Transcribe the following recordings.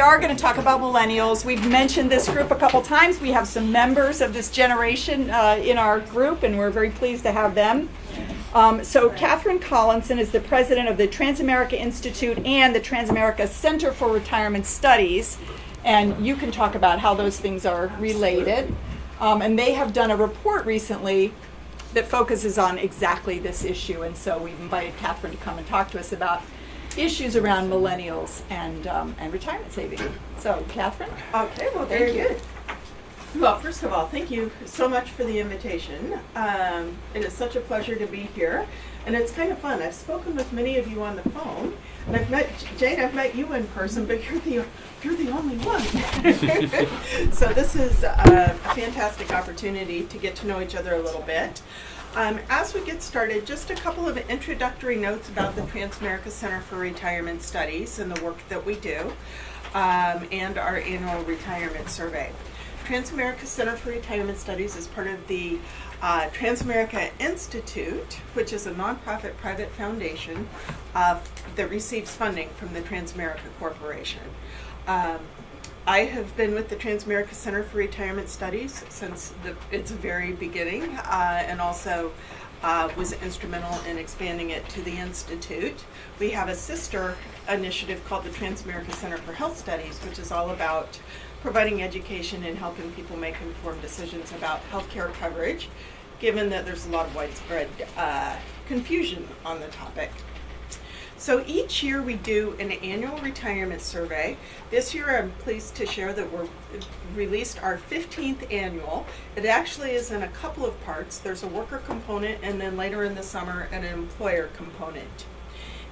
are going to talk about millennials. We've mentioned this group a couple times. We have some members of this generation in our group, and we're very pleased to have them. So Catherine Collinson is the president of the Transamerica Institute and the Transamerica Center for Retirement Studies, and you can talk about how those things are related. And they have done a report recently that focuses on exactly this issue, and so we've invited Catherine to come and talk to us about issues around millennials and retirement saving. So, Catherine? Okay, well, very good. Well, first of all, thank you so much for the invitation. It is such a pleasure to be here, and it's kind of fun. I've spoken with many of you on the phone, and I've met Jane. I've met you in person, but you're the only one. So this is a fantastic opportunity to get to know each other a little bit. As we get started, just a couple of introductory notes about the Transamerica Center for Retirement Studies and the work that we do, and our annual retirement survey. Transamerica Center for Retirement Studies is part of the Transamerica Institute, which is a nonprofit private foundation that receives funding from the Transamerica Corporation. I have been with the Transamerica Center for Retirement Studies since its very beginning, and also was instrumental in expanding it to the Institute. We have a sister initiative called the Transamerica Center for Health Studies, which is all about providing education and helping people make informed decisions about healthcare coverage, given that there's a lot of widespread confusion on the topic. So each year we do an annual retirement survey. This year I'm pleased to share that we're released our 15th annual. It actually is in a couple of parts. There's a worker component, and then later in the summer an employer component.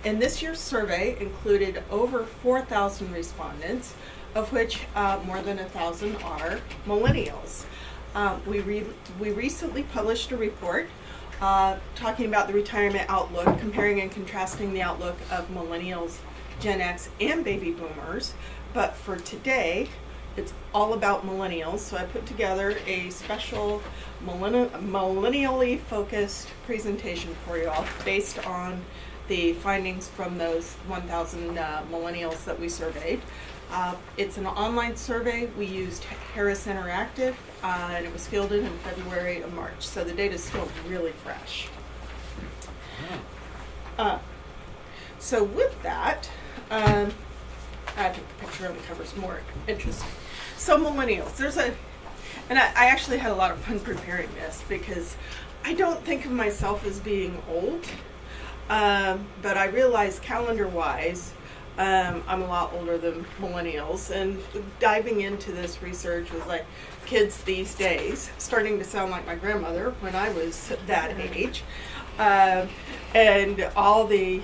And this year's survey included over 4,000 respondents, of which more than 1,000 are millennials. We recently published a report talking about the retirement outlook, comparing and contrasting the outlook of millennials, Gen X, and baby boomers. But for today, it's all about millennials. So I put together a special millennially focused presentation for you all based on the findings from those 1,000 millennials that we surveyed. It's an online survey. We used Harris Interactive, and it was fielded in February and March, so the data is still really fresh. So with that, I think the picture on the cover is more interesting. So millennials, and I actually had a lot of fun preparing this because I don't think of myself as being old, but I realize calendar-wise, I'm a lot older than millennials, and diving into this research was like kids these days, starting to sound like my grandmother when I was that age. And all the,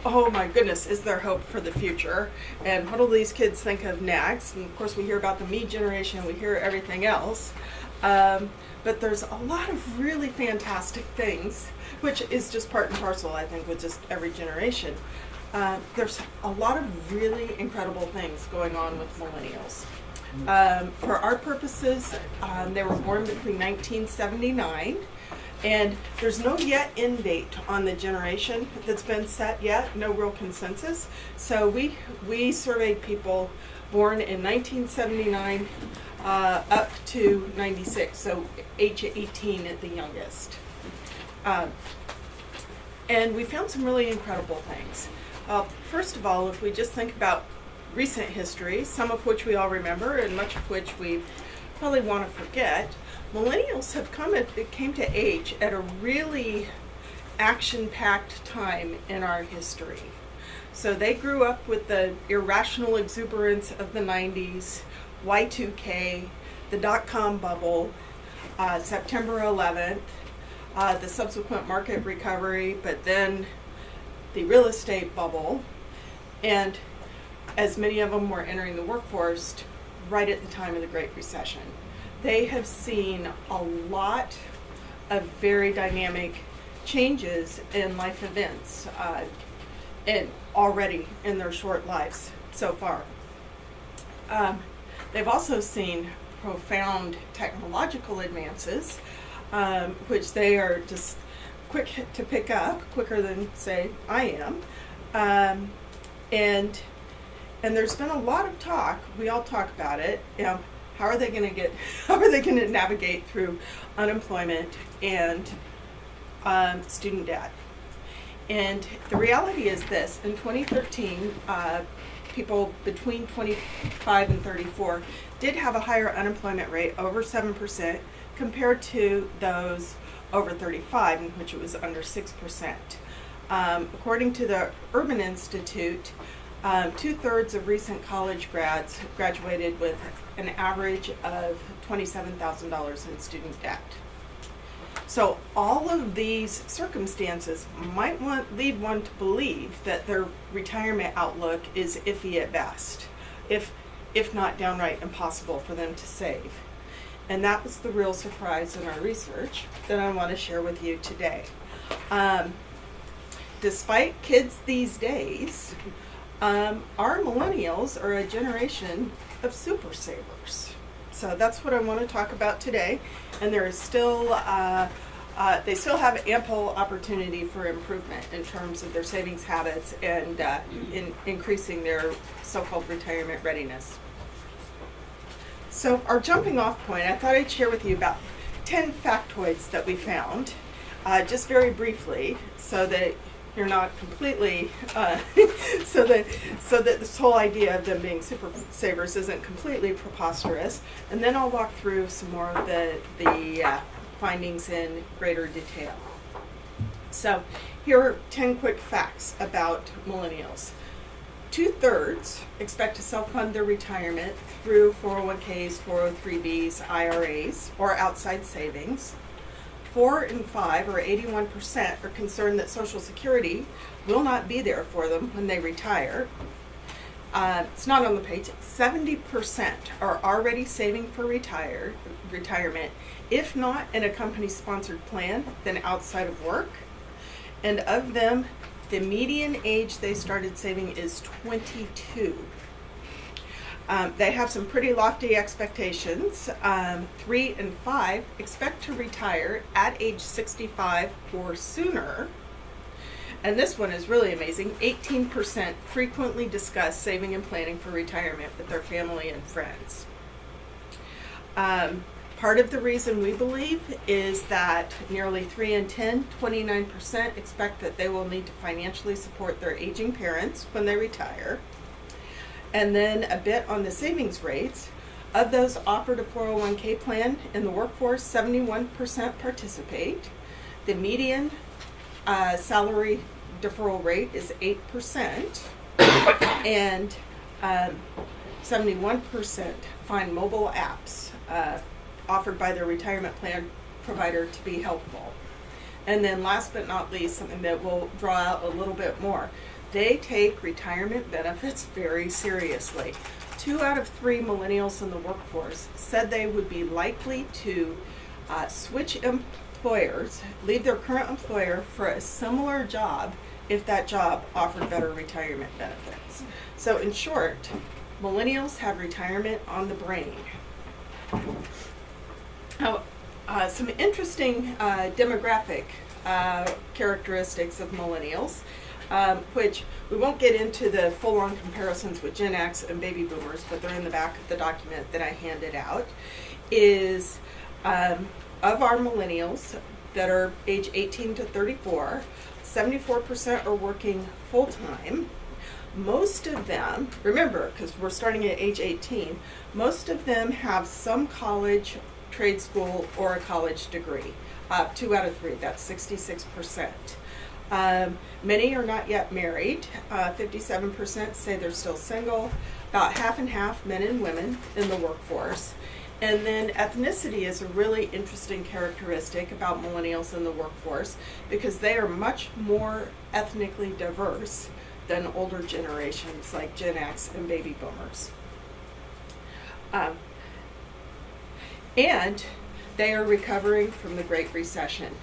oh my goodness, is there hope for the future? And what will these kids think of next? And of course we hear about the me generation, we hear everything else. But there's a lot of really fantastic things, which is just part and parcel, I think, with just every generation. There's a lot of really incredible things going on with millennials. For our purposes, they were born between 1979, and there's no yet end date on the generation that's been set yet, no real consensus. So we surveyed people born in 1979 up to 96, so age 18 at the youngest. And we found some really incredible things. First of all, if we just think about recent history, some of which we all remember and much of which we probably want to forget, millennials came to age at a really action-packed time in our history. So they grew up with the irrational exuberance of the 90s, Y2K, the dot-com bubble, September 11th, the subsequent market recovery, but then the real estate bubble, and as many of them were entering the workforce right at the time of the Great Recession. They have seen a lot of very dynamic changes in life events and already in their short lives so far. They've also seen profound technological advances, which they are just quick to pick up, quicker than, say, I am. And And there's been a lot of talk, we all talk about it, how are they going to navigate through unemployment and student debt? And the reality is this: in 2013, people between 25 and 34 did have a higher unemployment rate, over 7%, compared to those over 35, in which it was under 6%. According to the Urban Institute, 2/3 of recent college grads graduated with an average of $27,000 in student debt. So all of these circumstances might lead one to believe that their retirement outlook is iffy at best, if not downright impossible for them to save. And that was the real surprise in our research that I want to share with you today. Despite kids these days, our millennials are a generation of super savers. So that's what I want to talk about today. And there is still, they still have ample opportunity for improvement in terms of their savings habits and in increasing their so-called retirement readiness. So our jumping off point, I thought I'd share with you about 10 factoids that we found, just very briefly, so that you're not completely, so that this whole idea of them being super savers isn't completely preposterous. And then I'll walk through some more of the findings in greater detail. So here are 10 quick facts about millennials. 2/3 expect to self-fund their retirement through 401ks, 403bs, IRAs, or outside savings. 4 in 5, or 81%, are concerned that Social Security will not be there for them when they retire. It's not on the page. 70% are already saving for retirement, if not in a company-sponsored plan, then outside of work. And of them, the median age they started saving is 22. They have some pretty lofty expectations. 3 in 5 expect to retire at age 65 or sooner. And this one is really amazing. 18% frequently discuss saving and planning for retirement with their family and friends. Part of the reason we believe is that nearly 3 in 10, 29%, expect that they will need to financially support their aging parents when they retire. And then a bit on the savings rates. Of those offered a 401k plan in the workforce, 71% participate. The median salary deferral rate is 8%, and 71% find mobile apps offered by their retirement plan provider to be helpful. And then last but not least, something that will draw out a little bit more, they take retirement benefits very seriously. 2 out of 3 millennials in the workforce said they would be likely to switch employers, leave their current employer for a similar job if that job offered better retirement benefits. So in short, millennials have retirement on the brain. Now, some interesting demographic characteristics of millennials, which we won't get into the full-on comparisons with Gen X and baby boomers, but they're in the back of the document that I handed out, is of our millennials that are age 18 to 34, 74% are working full-time. Most of them, remember, because we're starting at age 18, most of them have some college, trade school, or a college degree. 2 out of 3, that's 66%. Many are not yet married. 57% say they're still single. About half and half, men and women in the workforce. And then ethnicity is a really interesting characteristic about millennials in the workforce, because they are much more ethnically diverse than older generations like Gen X and baby boomers. And they are recovering from the Great Recession.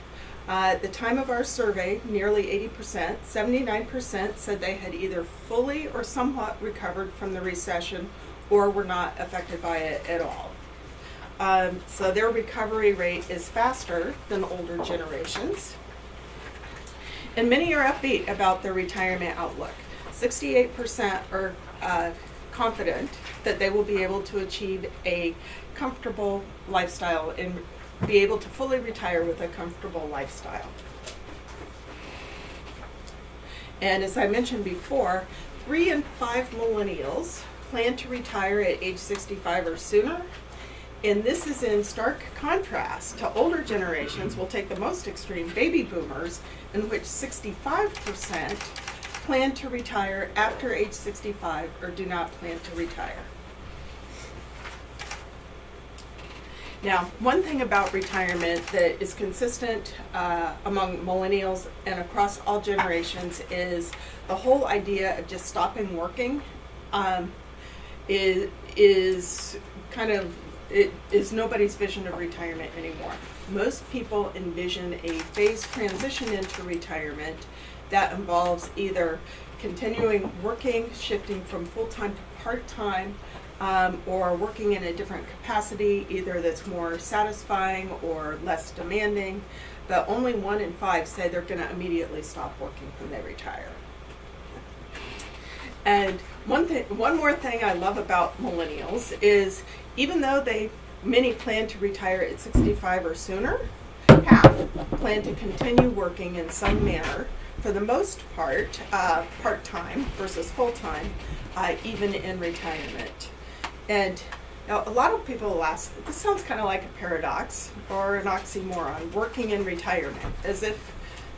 At the time of our survey, nearly 80%, 79% said they had either fully or somewhat recovered from the recession or were not affected by it at all. So their recovery rate is faster than older generations. And many are upbeat about their retirement outlook. 68% are confident that they will be able to achieve a comfortable lifestyle and be able to fully retire with a comfortable lifestyle. And as I mentioned before, 3 in 5 millennials plan to retire at age 65 or sooner. And this is in stark contrast to older generations, we'll take the most extreme, baby boomers, in which 65% plan to retire after age 65 or do not plan to retire. Now, one thing about retirement that is consistent among millennials and across all generations is the whole idea of just stopping working is kind of, it is nobody's vision of retirement anymore. Most people envision a phased transition into retirement that involves either continuing working, shifting from full-time to part-time, or working in a different capacity, either that's more satisfying or less demanding. But only 1 in 5 say they're going to immediately stop working when they retire. And one more thing I love about millennials is, even though many plan to retire at 65 or sooner, half plan to continue working in some manner, for the most part, part-time versus full-time, even in retirement. And now a lot of people will ask, this sounds kind of like a paradox or an oxymoron, working in retirement, as if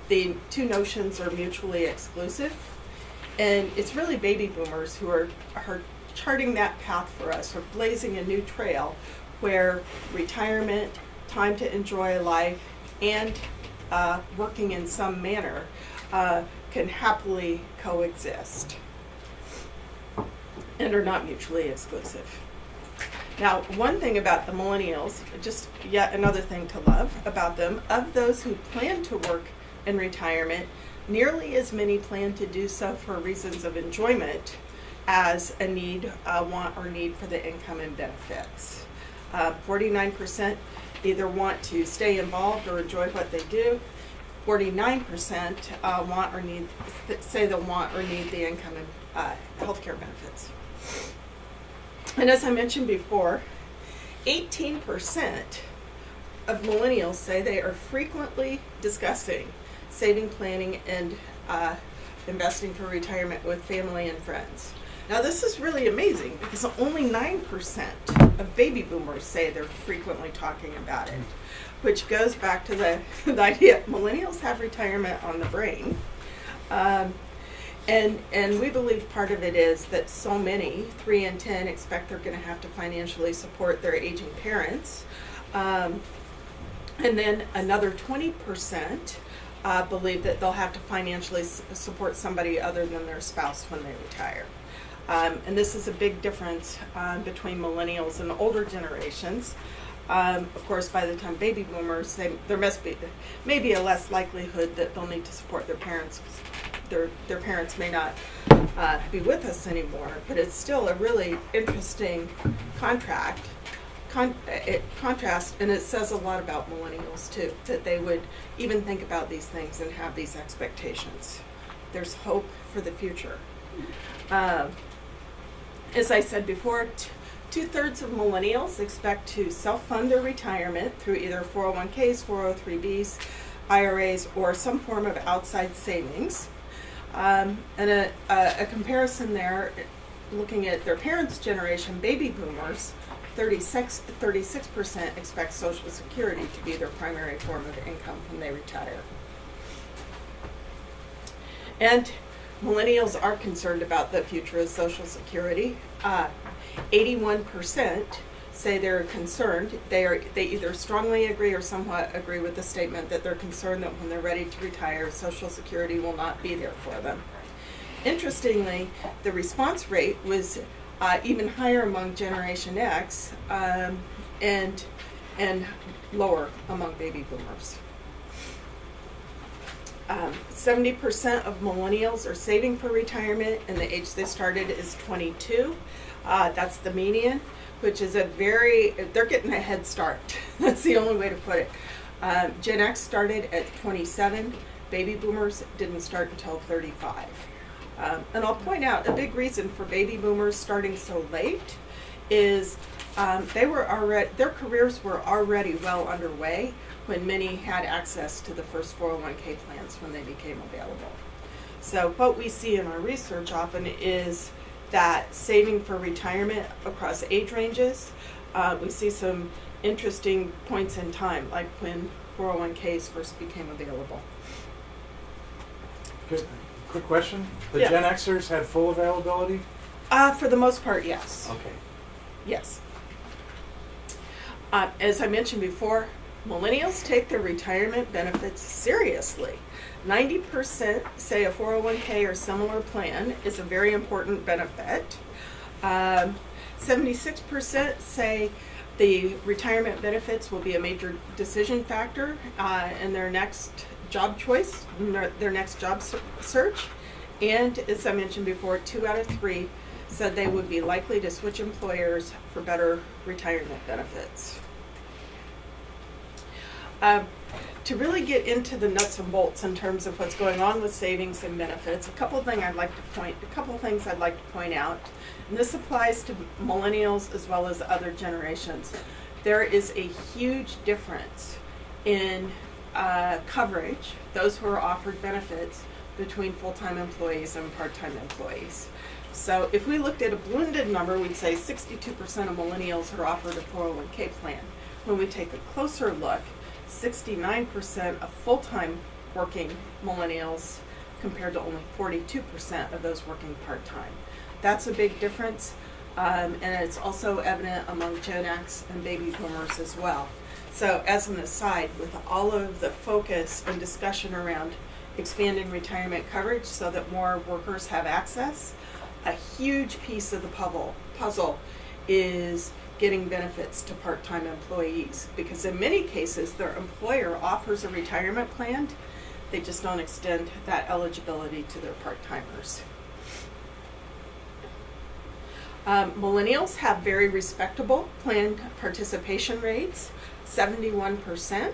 the two notions are mutually exclusive. And it's really baby boomers who are charting that path for us, or blazing a new trail where retirement, time to enjoy life, and working in some manner can happily coexist and are not mutually exclusive. Now, one thing about the millennials, just yet another thing to love about them, of those who plan to work in retirement, nearly as many plan to do so for reasons of enjoyment as a need, want, or need for the income and benefits. 49% either want to stay involved or enjoy what they do. 49% want or need, say they'll want or need the income and healthcare benefits. And as I mentioned before, 18% of millennials say they are frequently discussing saving, planning, and investing for retirement with family and friends. Now, this is really amazing because only 9% of baby boomers say they're frequently talking about it, which goes back to the idea millennials have retirement on the brain. And we believe part of it is that so many, 3 in 10, expect they're going to have to financially support their aging parents. And then another 20% believe that they'll have to financially support somebody other than their spouse when they retire. And this is a big difference between millennials and older generations. Of course, by the time baby boomers, there must be maybe a less likelihood that they'll need to support their parents. Their parents may not be with us anymore, but it's still a really interesting contrast, and it says a lot about millennials too, that they would even think about these things and have these expectations. There's hope for the future. As I said before, 2/3 of millennials expect to self-fund their retirement through either 401ks, 403bs, IRAs, or some form of outside savings. And a comparison there, looking at their parents' generation, baby boomers, 36% expect Social Security to be their primary form of income when they retire. And millennials are concerned about the future of Social Security. 81% say they're concerned. They either strongly agree or somewhat agree with the statement that they're concerned that when they're ready to retire, Social Security will not be there for them. Interestingly, the response rate was even higher among Generation X and lower among baby boomers. 70% of millennials are saving for retirement, and the age they started is 22. That's the median, which is they're getting a head start. That's the only way to put it. Gen X started at 27. Baby boomers didn't start until 35. And I'll point out, a big reason for baby boomers starting so late is their careers were already well underway when many had access to the first 401k plans when they became available. So what we see in our research often is that saving for retirement across age ranges, we see some interesting points in time, like when 401ks first became available. Good. Quick question. The Yeah. Gen Xers had full availability? For the most part, yes. Okay. Yes. As I mentioned before, millennials take their retirement benefits seriously. 90% say a 401k or similar plan is a very important benefit. 76% say the retirement benefits will be a major decision factor in their next job choice, their next job search. And as I mentioned before, 2 out of 3 said they would be likely to switch employers for better retirement benefits. To really get into the nuts and bolts in terms of what's going on with savings and benefits, a couple of things I'd like to point out, and this applies to millennials as well as other generations. There is a huge difference in coverage, those who are offered benefits, between full-time employees and part-time employees. So if we looked at a blended number, we'd say 62% of millennials are offered a 401k plan. When we take a closer look, 69% of full-time working millennials compared to only 42% of those working part-time. That's a big difference, and it's also evident among Gen X and baby boomers as well. So as an aside, with all of the focus and discussion around expanding retirement coverage so that more workers have access, a huge piece of the puzzle is getting benefits to part-time employees, because in many cases their employer offers a retirement plan, they just don't extend that eligibility to their part-timers. Millennials have very respectable plan participation rates, 71%.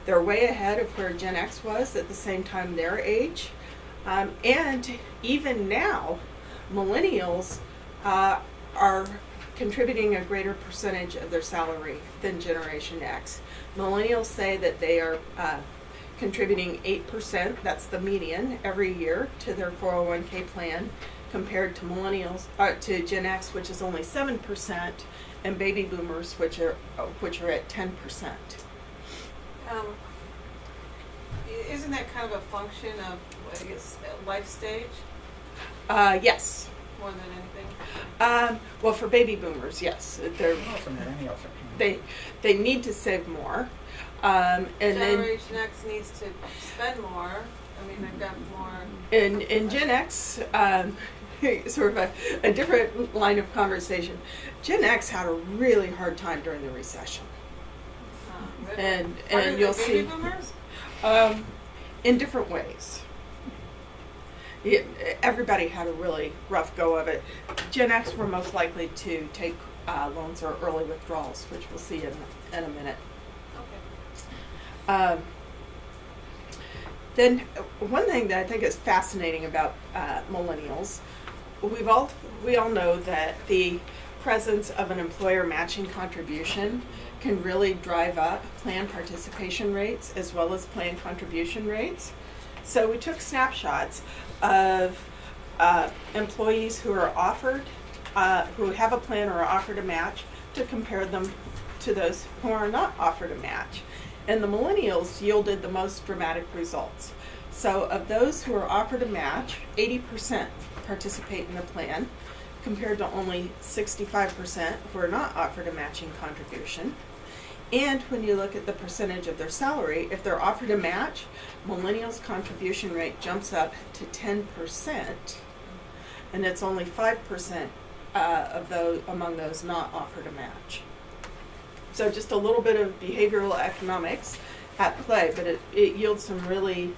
They're way ahead of where Gen X was at the same time their age. And even now, millennials are contributing a greater percentage of their salary than Generation X. Millennials say that they are contributing 8%, that's the median, every year to their 401k plan, compared to to Gen X, which is only 7%, and baby boomers, which are at 10%. Isn't that kind of a function of, I guess, life stage Yes. more than anything? Well, for baby boomers, yes, For millennials. they need to save more, and then Generation X needs to spend more. I mean, they've got more. in Gen X, sort of a different line of conversation. Gen X had a really hard time during the recession, Really. and Harder you'll than see baby boomers? in different ways. Everybody had a really rough go of it. Gen X were most likely to take loans or early withdrawals, which we'll see in a minute. Okay. Then one thing that I think is fascinating about millennials, we all know that the presence of an employer matching contribution can really drive up plan participation rates as well as plan contribution rates. So we took snapshots of employees who are offered, who have a plan or are offered a match, to compare them to those who are not offered a match. And the millennials yielded the most dramatic results. So of those who are offered a match, 80% participate in the plan, compared to only 65% who are not offered a matching contribution. And when you look at the percentage of their salary, if they're offered a match, millennials' contribution rate jumps up to 10%, and it's only 5% of those among those not offered a match. So just a little bit of behavioral economics at play, but it yields some really,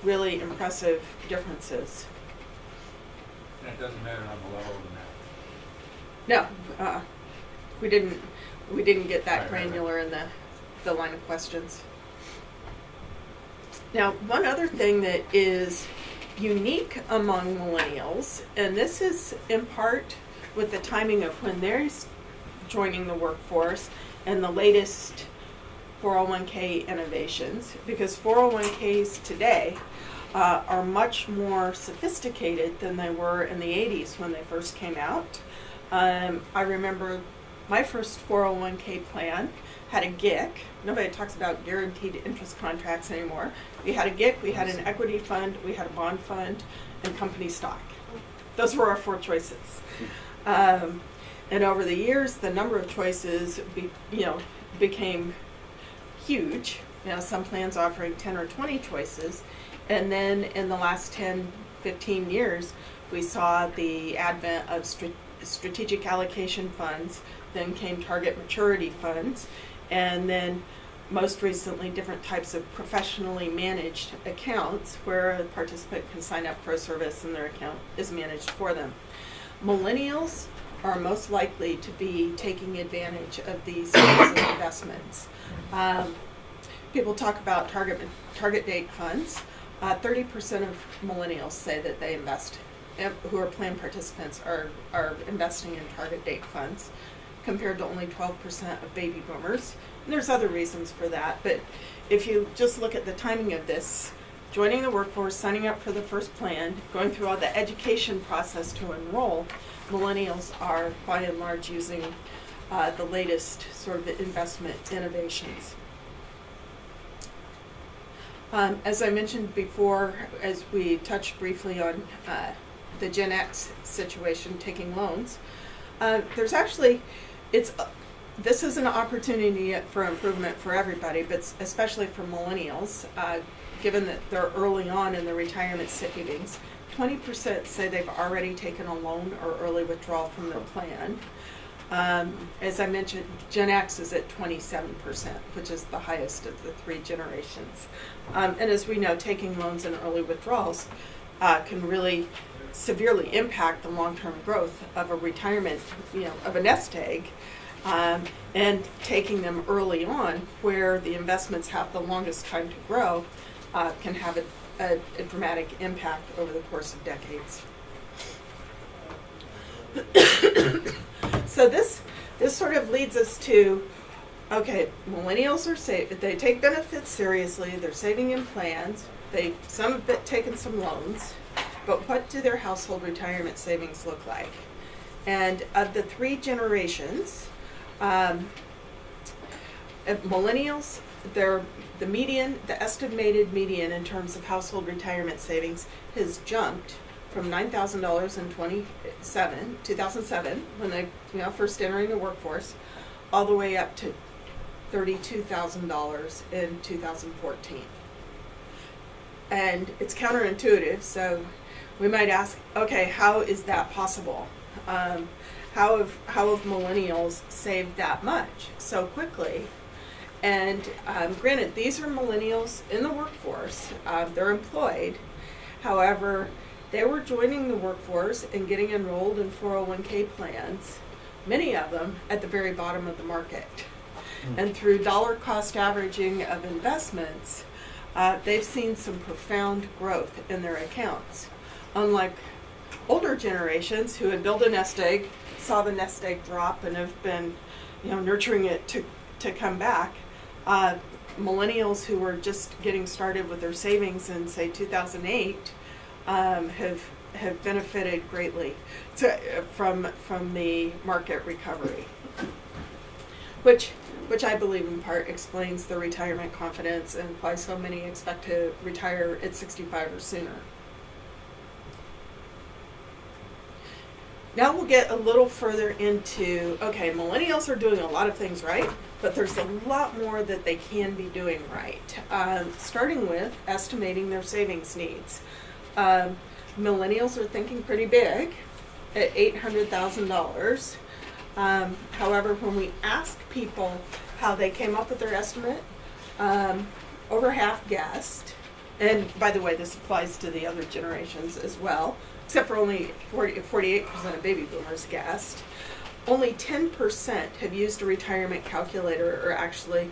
really impressive differences. And it doesn't matter on the level of the map. No, we didn't get that Right, right. granular in the line of questions. Now, one other thing that is unique among millennials, and this is in part with the timing of when they're joining the workforce and the latest 401k innovations, because 401ks today are much more sophisticated than they were in the 80s when they first came out. I remember my first 401k plan had a GIC. Nobody talks about guaranteed interest contracts anymore. We had a GIC, we had an equity fund, we had a bond fund, and company stock. Those were our 4 choices. And over the years, the number of choices became huge. Some plans offering 10 or 20 choices. And then in the last 10, 15 years, we saw the advent of strategic allocation funds, then came target maturity funds, and then most recently different types of professionally managed accounts where a participant can sign up for a service and their account is managed for them. Millennials are most likely to be taking advantage of these kinds of investments. People talk about target date funds. 30% of millennials say that they invest, who are plan participants, are investing in target date funds, compared to only 12% of baby boomers. And there's other reasons for that, but if you just look at the timing of this, joining the workforce, signing up for the first plan, going through all the education process to enroll, millennials are by and large using the latest sort of investment innovations. As I mentioned before, as we touched briefly on the Gen X situation, taking loans, there's actually, this is an opportunity for improvement for everybody, but especially for millennials, given that they're early on in their retirement savings. 20% say they've already taken a loan or early withdrawal from their plan. As I mentioned, Gen X is at 27%, which is the highest of the 3 generations. And as we know, taking loans and early withdrawals can really severely impact the long-term growth of a retirement, of a nest egg, and taking them early on where the investments have the longest time to grow can have a dramatic impact over the course of decades. So this sort of leads us to, okay, millennials they take benefits seriously, they're saving in plans, some have taken some loans, but what do their household retirement savings look like? And of the 3 generations, millennials, the estimated median in terms of household retirement savings has jumped from $9,000 in 2007, when they first entering the workforce, all the way up to $32,000 in 2014. And it's counterintuitive, so we might ask, okay, how is that possible? How have millennials saved that much so quickly? And granted, these are millennials in the workforce. They're employed. However, they were joining the workforce and getting enrolled in 401k plans, many of them at the very bottom of the market. And through dollar cost averaging of investments, they've seen some profound growth in their accounts. Unlike older generations who had built a nest egg, saw the nest egg drop, and have been nurturing it to come back, millennials who were just getting started with their savings in, say, 2008, have benefited greatly from the market recovery, which I believe in part explains the retirement confidence and why so many expect to retire at 65 or sooner. Now we'll get a little further into, okay, millennials are doing a lot of things right, but there's a lot more that they can be doing right, starting with estimating their savings needs. Millennials are thinking pretty big at $800,000. However, when we ask people how they came up with their estimate, over half guessed, and by the way, this applies to the other generations as well, except for only 48% of baby boomers guessed. Only 10% have used a retirement calculator or actually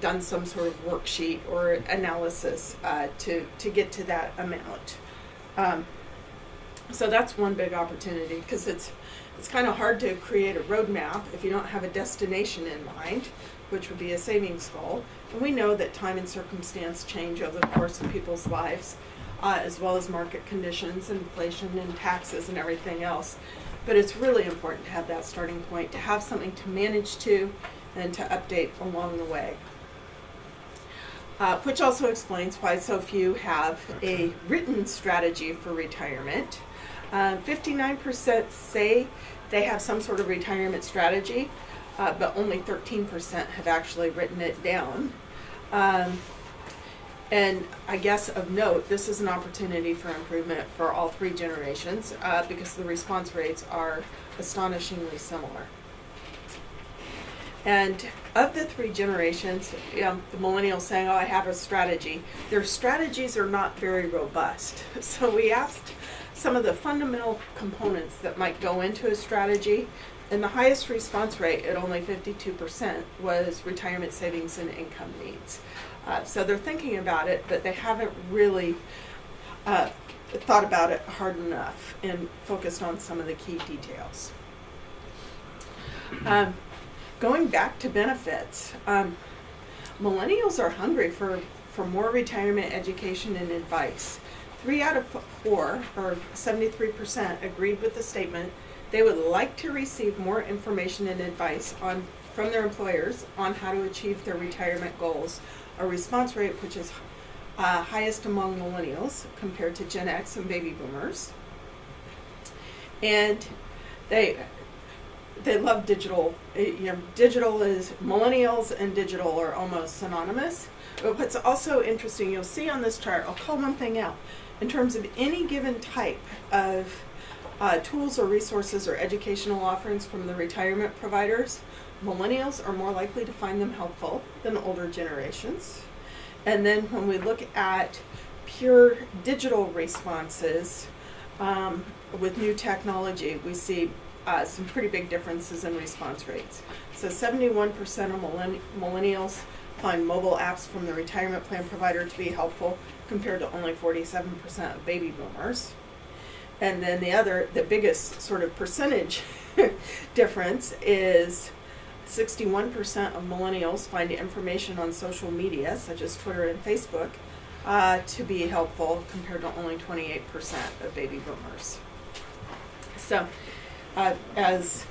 done some sort of worksheet or analysis to get to that amount. So that's one big opportunity, because it's kind of hard to create a roadmap if you don't have a destination in mind, which would be a savings goal. And we know that time and circumstance change over the course of people's lives, as well as market conditions, inflation, and taxes, and everything else. But it's really important to have that starting point, to have something to manage to, and to update along the way. Which also explains why so few have a written strategy for retirement. 59% say they have some sort of retirement strategy, but only 13% have actually written it down. And I guess of note, this is an opportunity for improvement for all three generations, because the response rates are astonishingly similar. And of the three generations, the millennials saying, oh, I have a strategy, their strategies are not very robust. So we asked some of the fundamental components that might go into a strategy, and the highest response rate at only 52% was retirement savings and income needs. So they're thinking about it, but they haven't really thought about it hard enough and focused on some of the key details. Going back to benefits, millennials are hungry for more retirement education and advice. 3 out of 4, or 73%, agreed with the statement they would like to receive more information and advice from their employers on how to achieve their retirement goals, a response rate which is highest among millennials compared to Gen X and baby boomers. And they love digital. Digital is, millennials and digital are almost synonymous. But what's also interesting, you'll see on this chart, I'll call one thing out. In terms of any given type of tools or resources or educational offerings from the retirement providers, millennials are more likely to find them helpful than older generations. And then when we look at pure digital responses with new technology, we see some pretty big differences in response rates. So 71% of millennials find mobile apps from the retirement plan provider to be helpful, compared to only 47% of baby boomers. And then the biggest sort of percentage difference is 61% of millennials find information on social media, such as Twitter and Facebook, to be helpful, compared to only 28% of baby boomers. So, as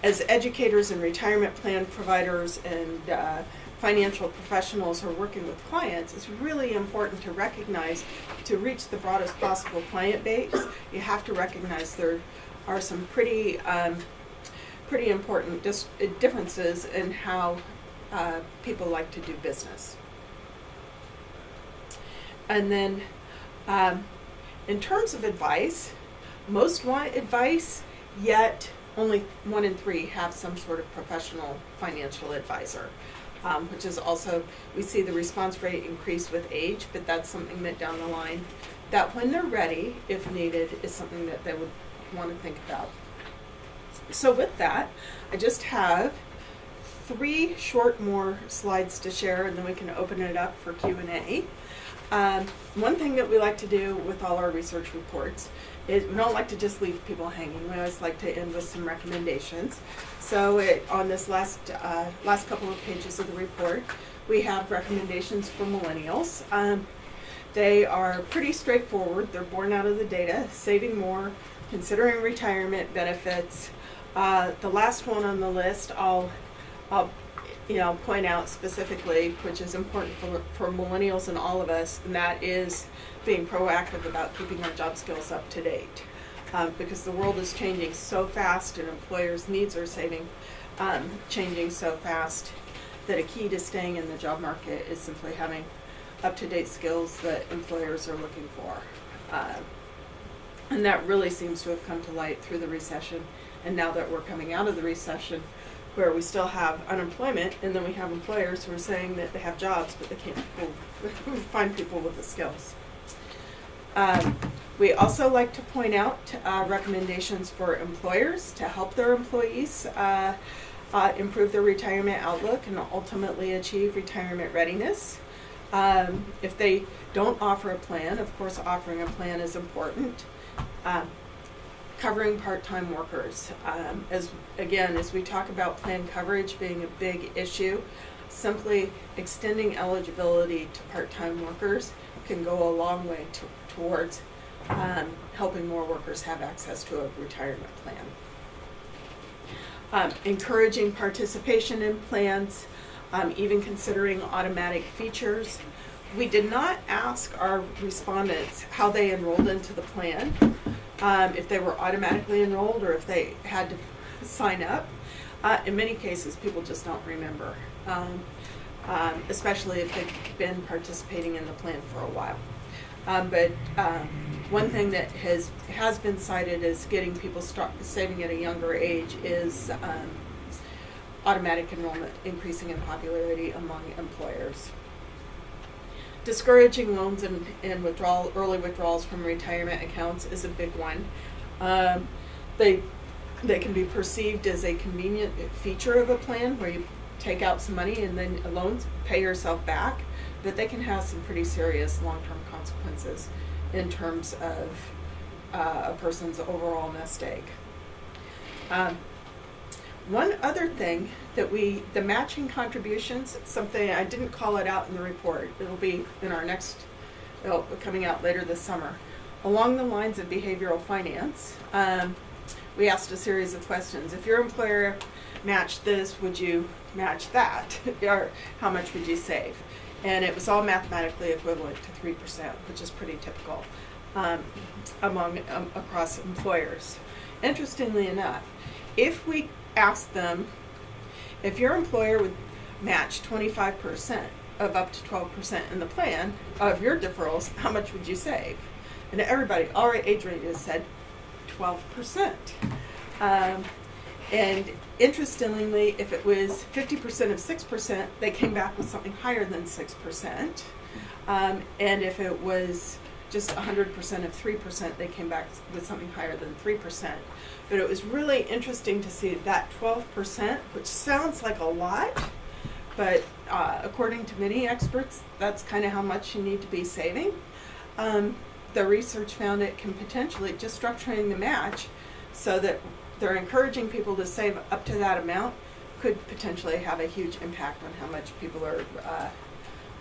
educators and retirement plan providers and financial professionals who are working with clients, it's really important to recognize, to reach the broadest possible client base, you have to recognize there are some pretty important differences in how people like to do business. And then in terms of advice, most want advice, yet only 1 in 3 have some sort of professional financial advisor, which is also, we see the response rate increase with age, but that's something that down the line, that when they're ready, if needed, is something that they would want to think about. So with that, I just have 3 short more slides to share, and then we can open it up for Q&A. One thing that we like to do with all our research reports is we don't like to just leave people hanging. We always like to end with some recommendations. So on this last couple of pages of the report, we have recommendations for millennials. They are pretty straightforward. They're born out of the data: saving more, considering retirement benefits. The last one on the list, I'll point out specifically, which is important for millennials and all of us, and that is being proactive about keeping our job skills up to date. Because the world is changing so fast and employers' needs are changing so fast, that a key to staying in the job market is simply having up-to-date skills that employers are looking for. And that really seems to have come to light through the recession. And now that we're coming out of the recession, where we still have unemployment, and then we have employers who are saying that they have jobs, but they can't find people with the skills. We also like to point out recommendations for employers to help their employees improve their retirement outlook and ultimately achieve retirement readiness. If they don't offer a plan, of course, offering a plan is important. Covering part-time workers. As we talk about plan coverage being a big issue, simply extending eligibility to part-time workers can go a long way towards helping more workers have access to a retirement plan. Encouraging participation in plans, even considering automatic features. We did not ask our respondents how they enrolled into the plan, if they were automatically enrolled or if they had to sign up. In many cases, people just don't remember, especially if they've been participating in the plan for a while. But one thing that has been cited as getting people saving at a younger age is automatic enrollment increasing in popularity among employers. Discouraging loans and early withdrawals from retirement accounts is a big one. They can be perceived as a convenient feature of a plan where you take out some money and then loans, pay yourself back, but they can have some pretty serious long-term consequences in terms of a person's overall nest egg. One other thing that the matching contributions, something I didn't call it out in the report. It'll be in our coming out later this summer. Along the lines of behavioral finance, we asked a series of questions. If your employer matched this, would you match that? Or how much would you save? And it was all mathematically equivalent to 3%, which is pretty typical across employers. Interestingly enough, if we asked them if your employer would match 25% of up to 12% in the plan of your deferrals, how much would you save? And everybody, all age ranges, said 12%. And interestingly, if it was 50% of 6%, they came back with something higher than 6%. And if it was just 100% of 3%, they came back with something higher than 3%. But it was really interesting to see that 12%, which sounds like a lot, but according to many experts, that's kind of how much you need to be saving. The research found it can potentially, just structuring the match so that they're encouraging people to save up to that amount, could potentially have a huge impact on how much people are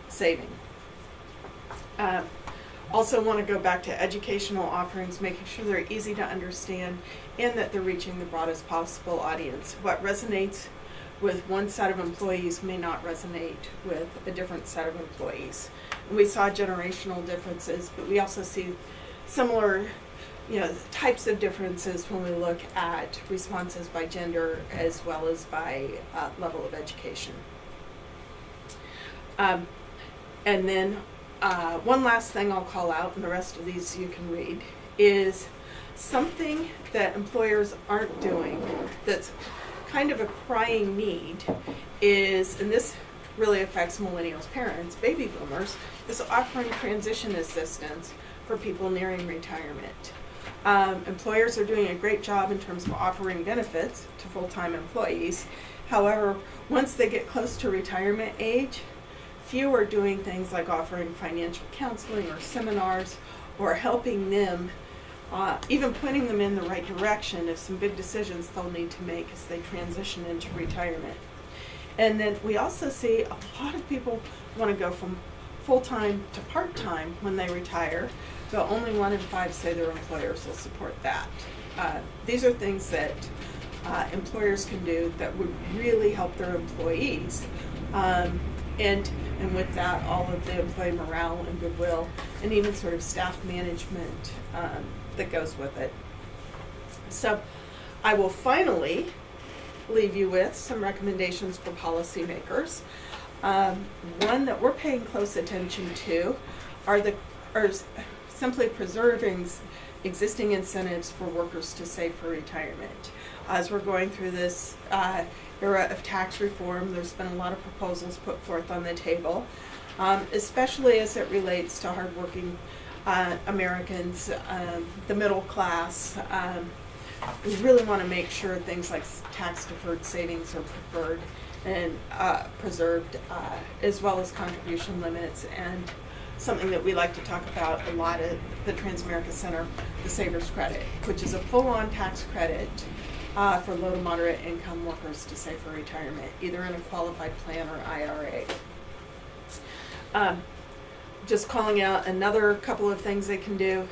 saving. Also want to go back to educational offerings, making sure they're easy to understand and that they're reaching the broadest possible audience. What resonates with one set of employees may not resonate with a different set of employees. And we saw generational differences, but we also see similar types of differences when we look at responses by gender as well as by level of education. And then one last thing I'll call out, and the rest of these you can read, is something that employers aren't doing that's kind of a crying need is, and this really affects millennials' parents, baby boomers, is offering transition assistance for people nearing retirement. Employers are doing a great job in terms of offering benefits to full-time employees. However, once they get close to retirement age, few are doing things like offering financial counseling or seminars or helping them, even pointing them in the right direction of some big decisions they'll need to make as they transition into retirement. And then we also see a lot of people want to go from full-time to part-time when they retire, but only 1 in 5 say their employers will support that. These are things that employers can do that would really help their employees. And with that, all of the employee morale and goodwill, and even sort of staff management that goes with it. So I will finally leave you with some recommendations for policymakers. One that we're paying close attention to are simply preserving existing incentives for workers to save for retirement. As we're going through this era of tax reform, there's been a lot of proposals put forth on the table, especially as it relates to hardworking Americans, the middle class. We really want to make sure things like tax-deferred savings are preferred and preserved, as well as contribution limits, and something that we like to talk about a lot at the Transamerica Center, the Savers Credit, which is a full-on tax credit for low to moderate income workers to save for retirement, either in a qualified plan or IRA. Just calling out another couple of things they can do.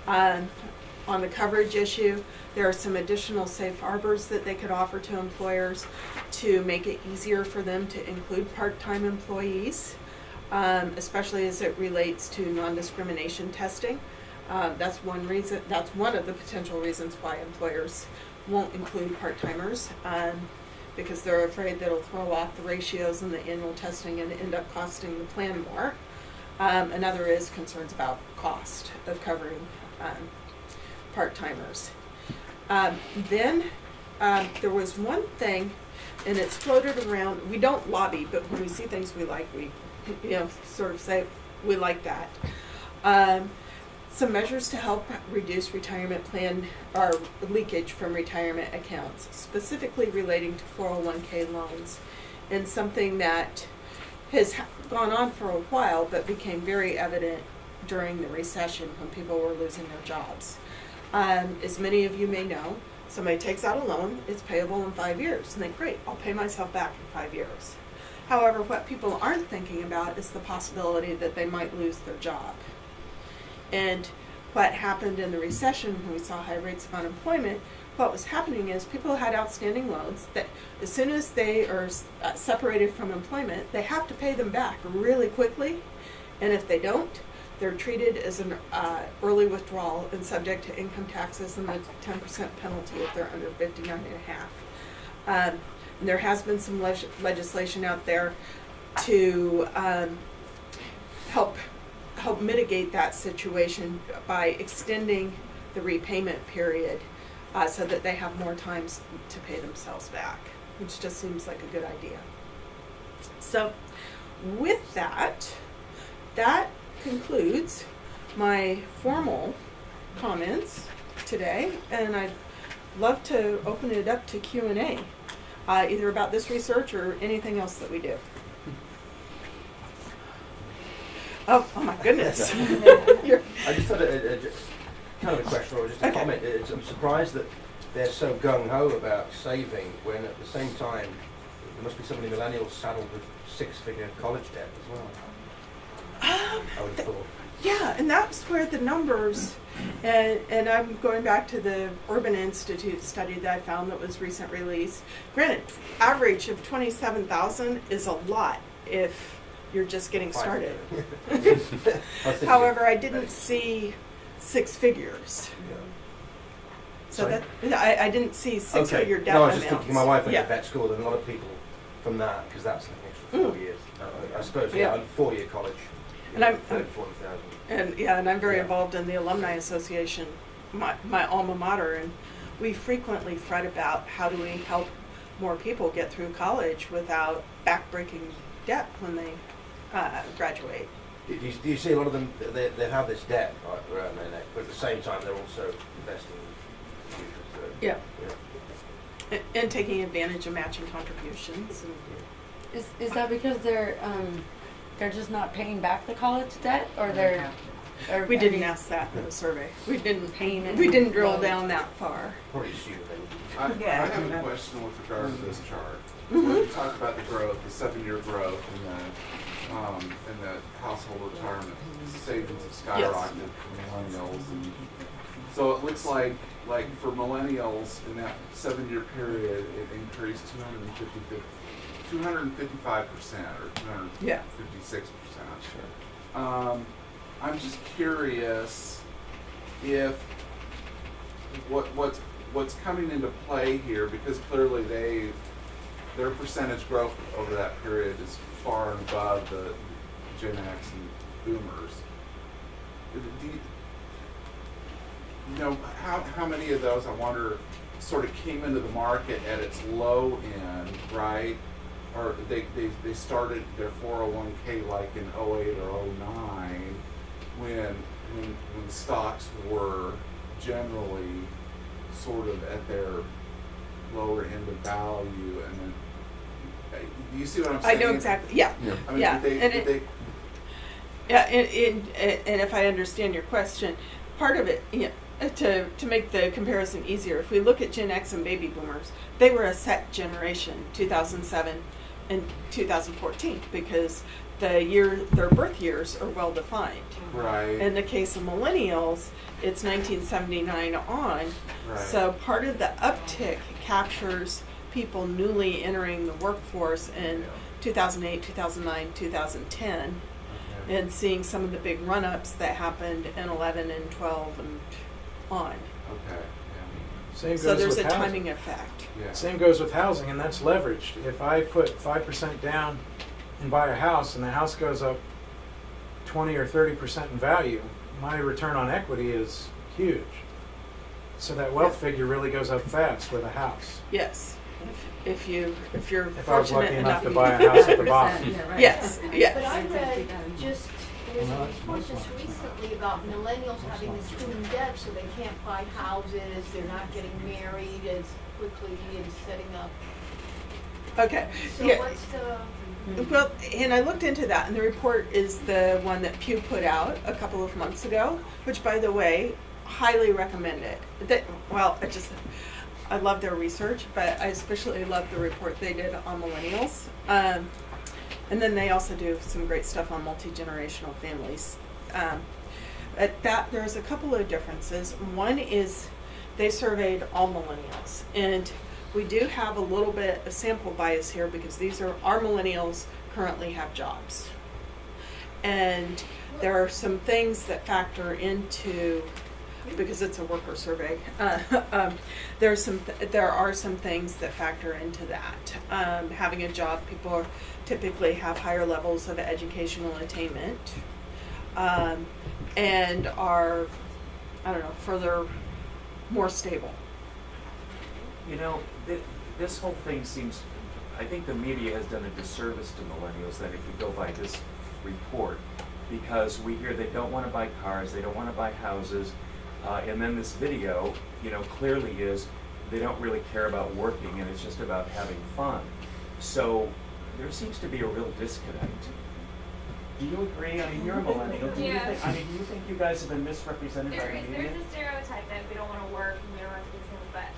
On the coverage issue, there are some additional safe harbors that they could offer to employers to make it easier for them to include part-time employees, especially as it relates to non-discrimination testing. That's one reason. That's one of the potential reasons why employers won't include part-timers, because they're afraid that it'll throw off the ratios in the annual testing and end up costing the plan more. Another is concerns about cost of covering part-timers. Then there was one thing, and it's floated around. We don't lobby, but when we see things we like, we sort of say we like that. Some measures to help reduce retirement plan or leakage from retirement accounts, specifically relating to 401k loans, and something that has gone on for a while but became very evident during the recession when people were losing their jobs. As many of you may know, somebody takes out a loan, it's payable in 5 years, and they great, I'll pay myself back in 5 years. However, what people aren't thinking about is the possibility that they might lose their job. And what happened in the recession when we saw high rates of unemployment, what was happening is people had outstanding loans that as soon as they are separated from employment, they have to pay them back really quickly. And if they don't, they're treated as an early withdrawal and subject to income taxes and a 10% penalty if they're under 59 and a half. And there has been some legislation out there to help mitigate that situation by extending the repayment period so that they have more time to pay themselves back, which just seems like a good idea. So with that, that concludes my formal comments today, and I'd love to open it up to Q&A, either about this research or anything else that we do. Oh my goodness. I just had a kind of a question or just a comment. I'm surprised that they're so gung-ho about saving when at the same time there must be so many millennials saddled with six-figure college debt as well. I would have thought. Yeah, and that's where the numbers, and I'm going back to the Urban Institute study that I found that was recent release. Granted, average of 27,000 is a lot if you're just getting started. However, I didn't see six figures. Yeah. So Sorry? that I didn't see six-figure debt No, I was amounts. just thinking my wife went Yeah. to vet school, and a lot of people from that, because that's an extra 4 years. I suppose, Yeah. and 4-year college. And I'm 40,000. And I'm very Yeah. involved in the Alumni Association, my alma mater, and we frequently fret about how do we help more people get through college without backbreaking debt when they graduate. Do you see a lot of them, they have this debt around their neck, but at the same time they're also investing in the future. So, Yeah. And taking advantage of matching contributions. And Is that because they're just not paying back the college debt, or they're? Or, we I didn't mean, ask that in the survey. We didn't Payment drill loans. down that far. Probably assume they I Yeah. have a question with regard to this chart. Mhm. When you talk about the growth, the 7-year growth, and the household retirement savings have skyrocketed for millennials, and so it looks like for millennials in that 7-year period, it increased 255% or 256%. I'm just curious if what's coming into play here, because clearly their percentage growth over that period is far and above the Gen X and Boomers. Do you know how many of those, I wonder, sort of came into the market at its low end, right? Or they started their 401k like in 08 or 09 when stocks were generally sort of at their lower end of value, and then do you see what I'm I saying? know exactly, yeah. I mean, Yeah, they, and it- they, Yeah, and if I understand your question, part of it, to make the comparison easier, if we look at Gen X and baby boomers, they were a set generation, 2007 and 2014, because their birth years are well defined. right. In the case of millennials, it's 1979 on. Right. So part of the uptick captures people newly entering the workforce in 2008, 2009, 2010. Okay. And seeing some of the big run-ups that happened in 11 and 12 and on. Okay. Same So goes there's with a housing. timing effect. Yeah. Same goes with housing, and that's leveraged. If I put 5% down and buy a house, and the house goes up 20 or 30% in value, my return on equity is huge. So that wealth figure really goes up fast with a house. Yes. If you're If I was fortunate lucky enough enough to buy a house at the bottom. Yeah, right. Yes, But yes. I read just, there's a report just recently about millennials having this student debt, so they can't buy houses, they're not getting married as quickly and setting up. Okay. So Yeah. what's the, Well, and I looked into that, and the report is the one that Pew put out a couple of months ago, which, by the way, highly recommend it. I love their research, but I especially love the report they did on millennials. And then they also do some great stuff on multi-generational families. There's a couple of differences. One is they surveyed all millennials, and we do have a little bit of sample bias here because these are our millennials currently have jobs. And there are some things that factor into, because it's a worker survey, there are some things that factor into that. Having a job, people typically have higher levels of educational attainment, and are, further more stable. You know, this whole thing seems, I think the media has done a disservice to millennials then if you go by this report, because we hear they don't want to buy cars, they don't want to buy houses, and then this video, clearly is they don't really care about working and it's just about having fun. So there seems to be a real disconnect. Do you agree? I mean, you're a millennial. Do you think you guys have been misrepresented by the media? There's a stereotype that we don't want to work and we don't want to do these things, but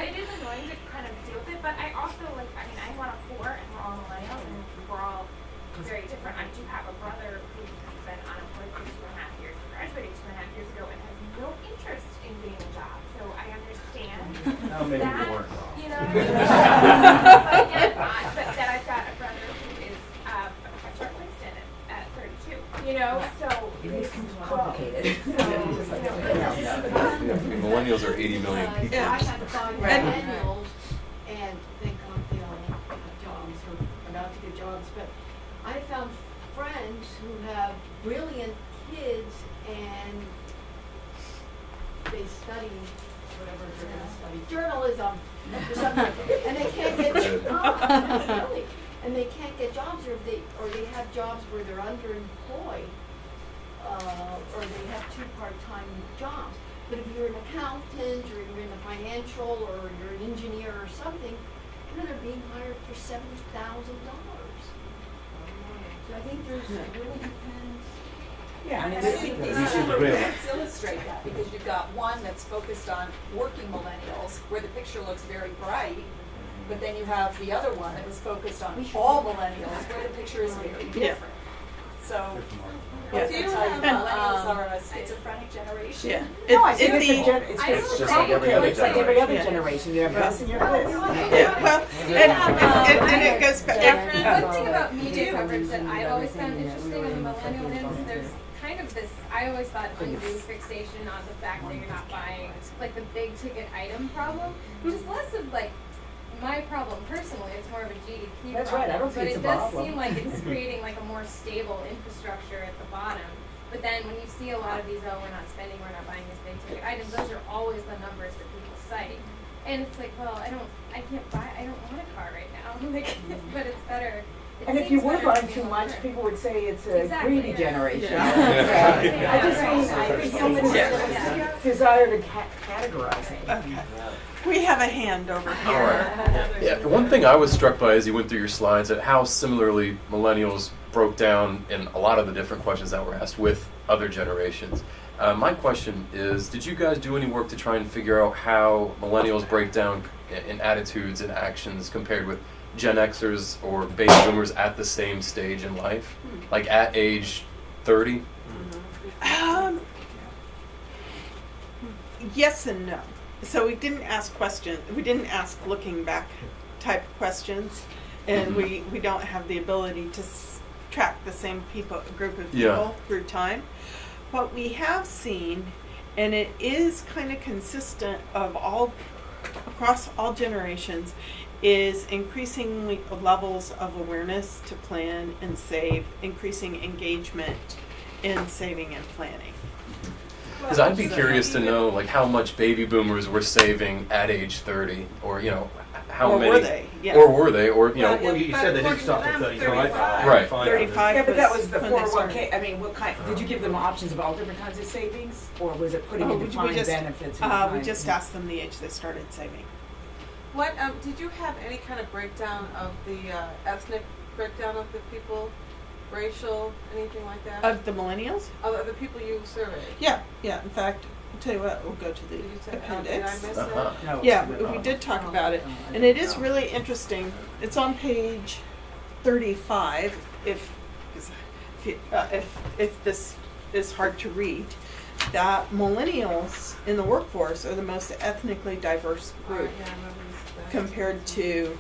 it is annoying to kind of deal with it. But I also I want a four, and we're all millennials, and we're all very different. I do have a brother who has been unemployed for 2.5 years, graduated 2.5 years ago, and has no interest in getting a job. So I understand No, maybe that, you weren't wrong. you know what I mean? But again, but then I've got a brother who is a professor at Winston at 32. So It makes things complicated. Millennials are 80 million people. Yeah. I have found Right. millennials, and they got jobs or about to get jobs, but I found friends who have brilliant kids and they study whatever they're gonna study, journalism or something, and they can't get jobs, really. And they can't get jobs, or they have jobs where they're underemployed, or they have 2 part-time jobs. But if you're an accountant, or you're in the financial, or you're an engineer or something, they're being hired for $70,000. So I think it really depends. Yeah, and I think these Yeah. two reports illustrate that, because you've got one that's focused on working millennials, where the picture looks very bright, but then you have the other one that was focused on all millennials, where the picture is very different. So, Yeah. do you have millennials are a schizophrenic generation? Yeah. No, I think It- it's just like every other It's like every other Yeah. generation. You have this and you have this. Yeah, well, and it goes back. One thing about media coverage that I've always found interesting on the millennial is there's kind of this, I always thought, undue fixation on the fact that you're not buying like the big ticket item problem, which is less of like my problem personally. It's more of a GDP That's problem. right, I don't but think it's it a does problem. seem like it's creating like a more stable infrastructure at the bottom. But then when you see a lot of these, we're not spending, we're not buying these big ticket items, those are always the numbers that people cite. And it's like, well, I don't want a car right now. Like, but it's better And if you were buying too much, people would say it's a Exactly, greedy yeah. generation. Yeah. I just mean, I think so many desire to categorizing. Okay. We have a hand over here. All right. Yeah, one thing I was struck by as you went through your slides at how similarly millennials broke down in a lot of the different questions that were asked with other generations. My question is, did you guys do any work to try and figure out how millennials break down in attitudes and actions compared with Gen Xers or baby boomers at the same stage in life? Like at age 30? Yes and no. So we didn't ask questions. We didn't ask looking back type questions, and we don't have the ability to track the same group of people through time. What we have seen, and it is kind of consistent across all generations, is increasing levels of awareness to plan and save, increasing engagement in saving and planning. Because I'd be curious to know, like, how much baby boomers were saving at age 30, or how Or many, were they? Yeah. or were they, or Well, you said they didn't start till 35. Right. 35. Yeah, but that was the when they 401k. started. I mean, what kind, did you give them options of all different kinds of savings? Or was it putting in we defined just, benefits? we just asked them the age they started saving. What, did you have any kind of breakdown of the ethnic breakdown of the people, racial, anything like that? Of the millennials? Of the people you surveyed? Yeah. In fact, I'll tell you what, we'll go to the Did you say, appendix. did I miss Uh-huh. that? No, Yeah, it's- we did talk about it, and it is really interesting. It's on page 35. If this is hard to read, that millennials in the workforce are the most ethnically diverse group Yeah, I remember that. compared to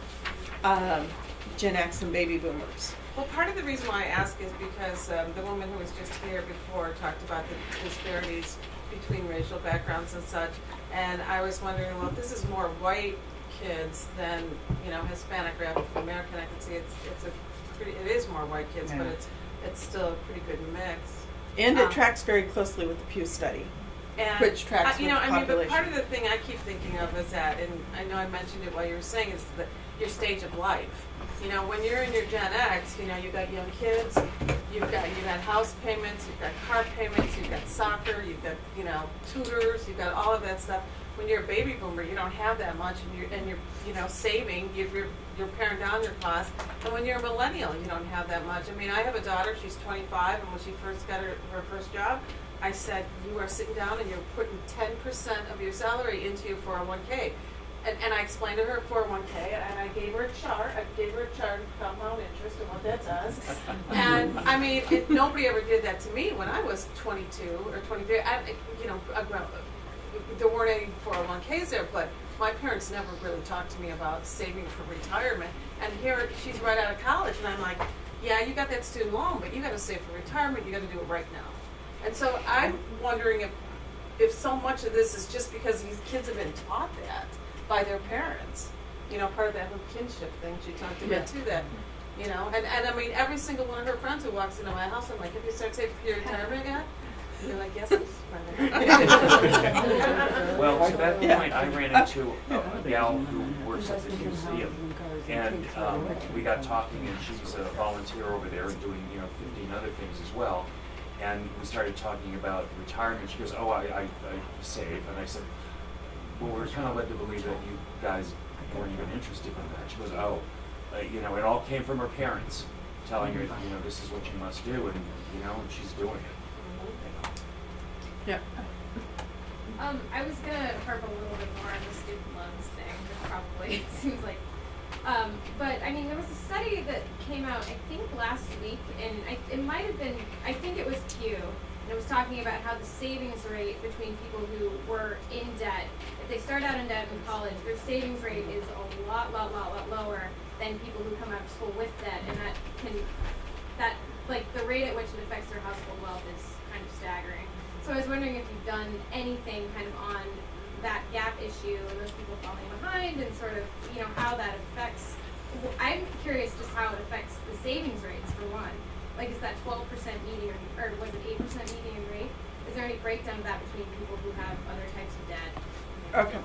Gen X and baby boomers. Well, part of the reason why I ask is because the woman who was just here before talked about the disparities between racial backgrounds and such, and I was wondering, well, if this is more white kids than Hispanic or African American, I can see it is more white kids, but it's still a pretty good mix. And it tracks very closely with the Pew study, And which tracks with population. but part of the thing I keep thinking of is that, and I know I mentioned it while you were saying, is that your stage of life. When you're in your Gen X, you got young kids, you've got house payments, you've got car payments, you've got soccer, you've got tutors, you've got all of that stuff. When you're a baby boomer, you don't have that much, and you're saving, you're paring down your costs. And when you're a millennial, you don't have that much. I mean, I have a daughter; she's 25, and when she first got her first job, I said, you are sitting down and you're putting 10% of your salary into your 401k. And I explained to her 401k, and I gave her a chart. I gave her a chart of compound interest and what that does. And I mean, nobody ever did that to me when I was 22 or 23. There weren't any 401ks there, but my parents never really talked to me about saving for retirement. And here she's right out of college, and I'm like, yeah, you got that student loan, but you got to save for retirement. You got to do it right now. And so I'm wondering if so much of this is just because these kids have been taught that by their parents. Part of that whole kinship thing she talked about too. That, and I mean, every single one of her friends who walks into my house, I'm like, have you started saving for your retirement yet? And they're like, yes, Well, to that point, I ran into a gal who works at the museum, and we got talking, and she's a volunteer over there and doing 15 other things as well. And we started talking about retirement. She goes, "Oh, I save," and I said, "Well, we're kind of led to believe that you guys weren't even interested in that." She goes, "Oh, it all came from her parents telling her, this is what you must do," and and she's doing it. Yeah. I was gonna harp a little bit more on the student loans thing, but probably it seems like. But I mean, there was a study that came out, I think last week, and it might have been, I think it was Pew, and it was talking about how the savings rate between people who were in debt, if they start out in debt in college, their savings rate is a lot lower than people who come out of school with debt, and the rate at which it affects their household wealth is kind of staggering. So I was wondering if you've done anything kind of on that gap issue and those people falling behind and sort of, how that affects. I'm curious just how it affects the savings rates for one. Like, is that 12% median, or was it 8% median rate? Is there any breakdown of that between people who have other types of debt? Okay,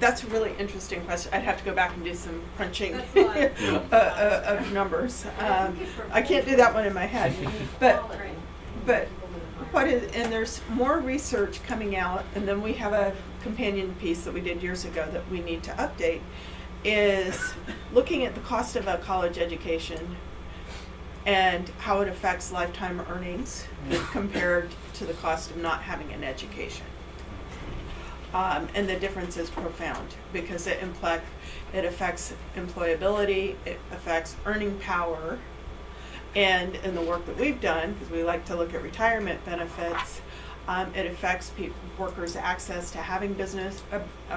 that's a really interesting question. I'd have to go back and do some crunching That's fine. of numbers. I can't do that one in my head, but what is, and there's more research coming out, and then we have a companion piece that we did years ago that we need to update, is looking at the cost of a college education and how it affects lifetime earnings compared to the cost of not having an education. And the difference is profound because it affects employability, it affects earning power, and in the work that we've done, because we like to look at retirement benefits, it affects workers' access to having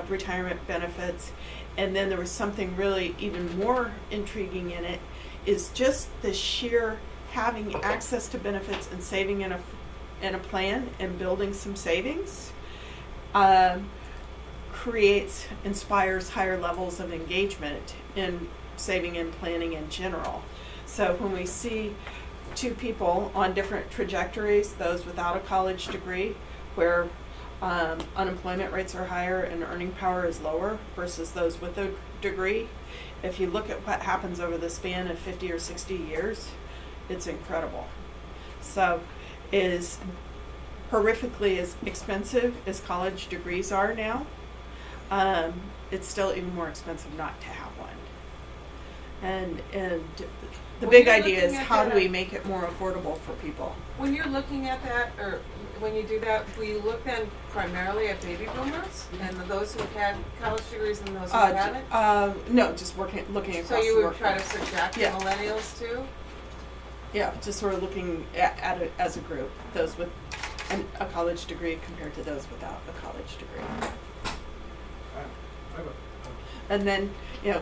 retirement benefits. And then there was something really even more intriguing in it, is just the sheer having access to benefits and saving in a plan and building some savings. Inspires higher levels of engagement in saving and planning in general. So when we see two people on different trajectories, those without a college degree, where unemployment rates are higher and earning power is lower versus those with a degree, if you look at what happens over the span of 50 or 60 years, it's incredible. So is horrifically as expensive as college degrees are now, it's still even more expensive not to have one. And the When big you're idea is looking at how do that- we make it more affordable for people? When you're looking at that, or when you do that, will you look then primarily at baby boomers and those who have had college degrees and those who haven't? No, just looking across So you the would try to workforce. subtract the Yeah. millennials too? Yeah, just sort of looking at it as a group, those with a college degree compared to those without a college degree. And then,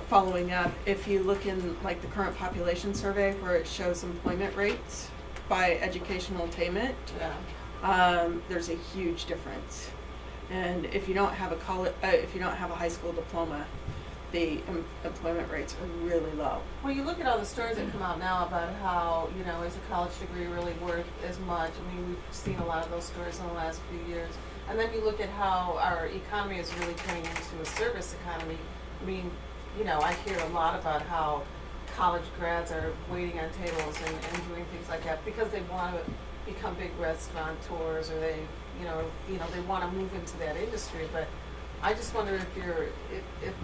following up, if you look in like the current population survey where it shows employment rates by educational attainment, Yeah. there's a huge difference. And if you don't have a high school diploma, the employment rates are really low. Well, you look at all the stories that come out now about how, is a college degree really worth as much? I mean, we've seen a lot of those stories in the last few years. And then you look at how our economy is really turning into a service economy. I mean, I hear a lot about how college grads are waiting on tables and doing things like that because they want to become big restaurateurs, or they want to move into that industry. But I just wonder if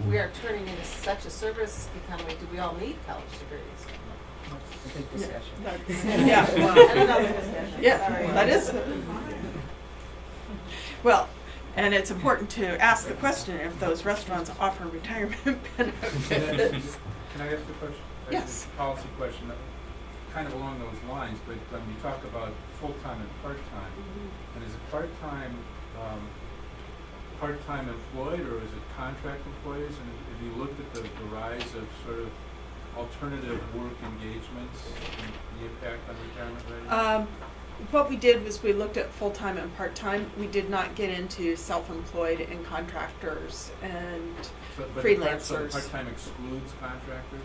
we are turning into such a service economy, do we all need college degrees? Yeah. And another discussion. Yeah, Sorry. that is. Well, and it's important to ask the question if those restaurants offer retirement benefits. Can I ask a question? Yes. A policy question, kind of along those lines, but you talk about full-time and part-time. And is it part-time employed, or is it contract employees? And have you looked at the rise of sort of alternative work engagements and the impact on retirement rates? What we did was we looked at full-time and part-time. We did not get into self-employed and contractors and So freelancers. part-time excludes contractors?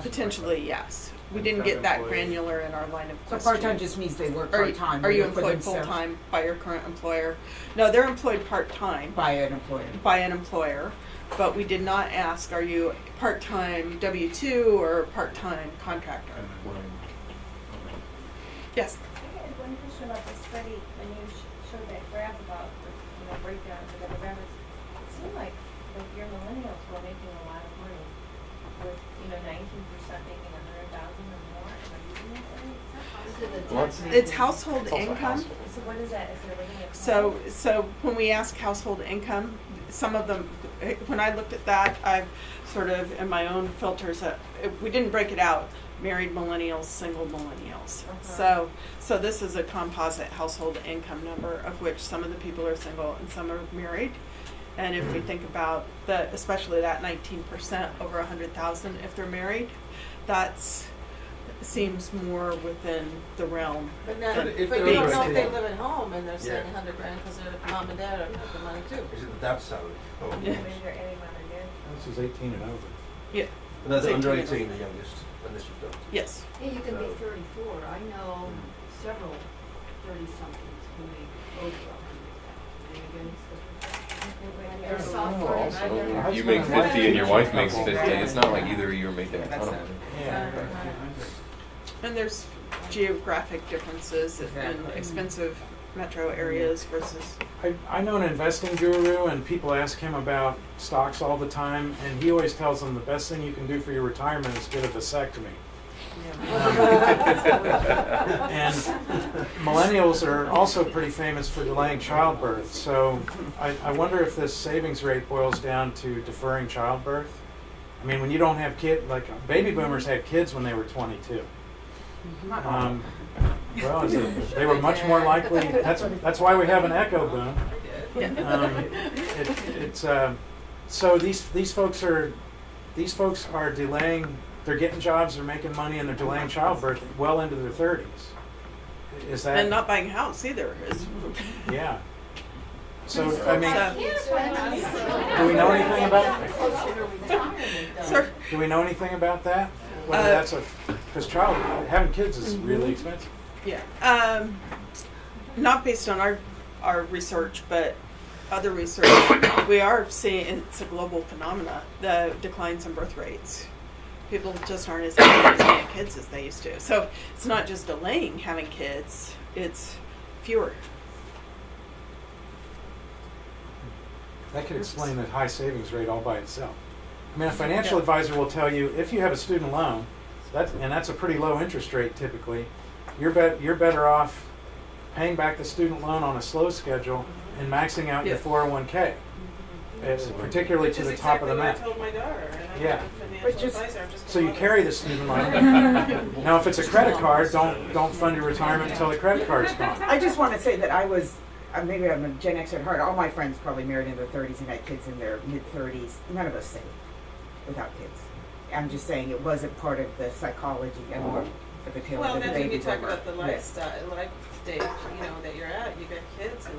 Potentially, yes. We And didn't get that employees? granular in our line of So questioning. part-time just means they work Are you- part-time. Are you for employed themselves full-time by your current employer? No, they're employed part-time by an employer? by an employer, but we did not ask, are you part-time W-2 or part-time contractor? Yes. I had one question about the study, when you showed that graph about the, breakdown of the demographics. It seemed like your millennials were making a lot of money with, 19% making $100,000 or more. Am I reading that right? Well, it's- It's household It's also income. household. So what is that? Is there living at So when we ask household income, some of them, when I looked at that, I've sort of, in my own filters, we didn't break it out, married millennials, single millennials. So this is a composite household income number, of which some of the people are single and some are married. And if we think about especially that 19% over 100,000, if they're married, seems more within the realm. But But if you they're don't know if they interested- live at home and they're Yeah. saying $100,000 because their mom and dad have the money too. Is it the dad's salary? Oh. Yeah. Maybe they're adding on again. This is 18 and over. Yeah. And that's It's under 18 and 18, the youngest, when this was done. Yes. And you can be So- 34. I know several 30-somethings who make over 100,000. Their Well, software. also, if you make 50 and your wife makes 50, it's not like either of you are making a ton of money. Yeah. And there's geographic differences in expensive metro areas versus. I know an investing guru, and people ask him about stocks all the time, and he always tells them the best thing you can do for your retirement is get a vasectomy. And millennials are also pretty famous for delaying childbirth. So I wonder if this savings rate boils down to deferring childbirth. I mean, when you don't have kids, like baby boomers had kids when they were 22. Well, they were much more likely. That's why we have an echo boom. So these folks are delaying. They're getting jobs, they're making money, and they're delaying childbirth well into their 30s. Is that? And not buying a house either. Yeah. So I mean, Do do we know anything about? Sir? Do we know anything about that? Whether that's because having kids is really expensive. Yeah. Not based on our research, but other research, we are seeing it's a global phenomena, the declines in birth rates. People just aren't as having kids as they used to. So it's not just delaying having kids, it's fewer. That could explain the high savings rate all by itself. I mean, a financial advisor will tell you if you have a student loan, that's a pretty low interest rate typically, you're better off paying back the student loan on a slow schedule and maxing out your 401k, particularly to the top of the map. I told my daughter, and I'm Yeah. not a financial advisor, I'm just So you carry the student loan. Now, if it's a credit card, don't fund your retirement until the credit card's gone. I just want to say that I was, maybe I'm a Gen X at heart. All my friends probably married in their 30s and had kids in their mid-30s. None of us saved without kids. I'm just saying it wasn't part of the psychology and more for the tail Well, of the that's when baby you talk boomer. about the life stage, that you're at. You got kids, and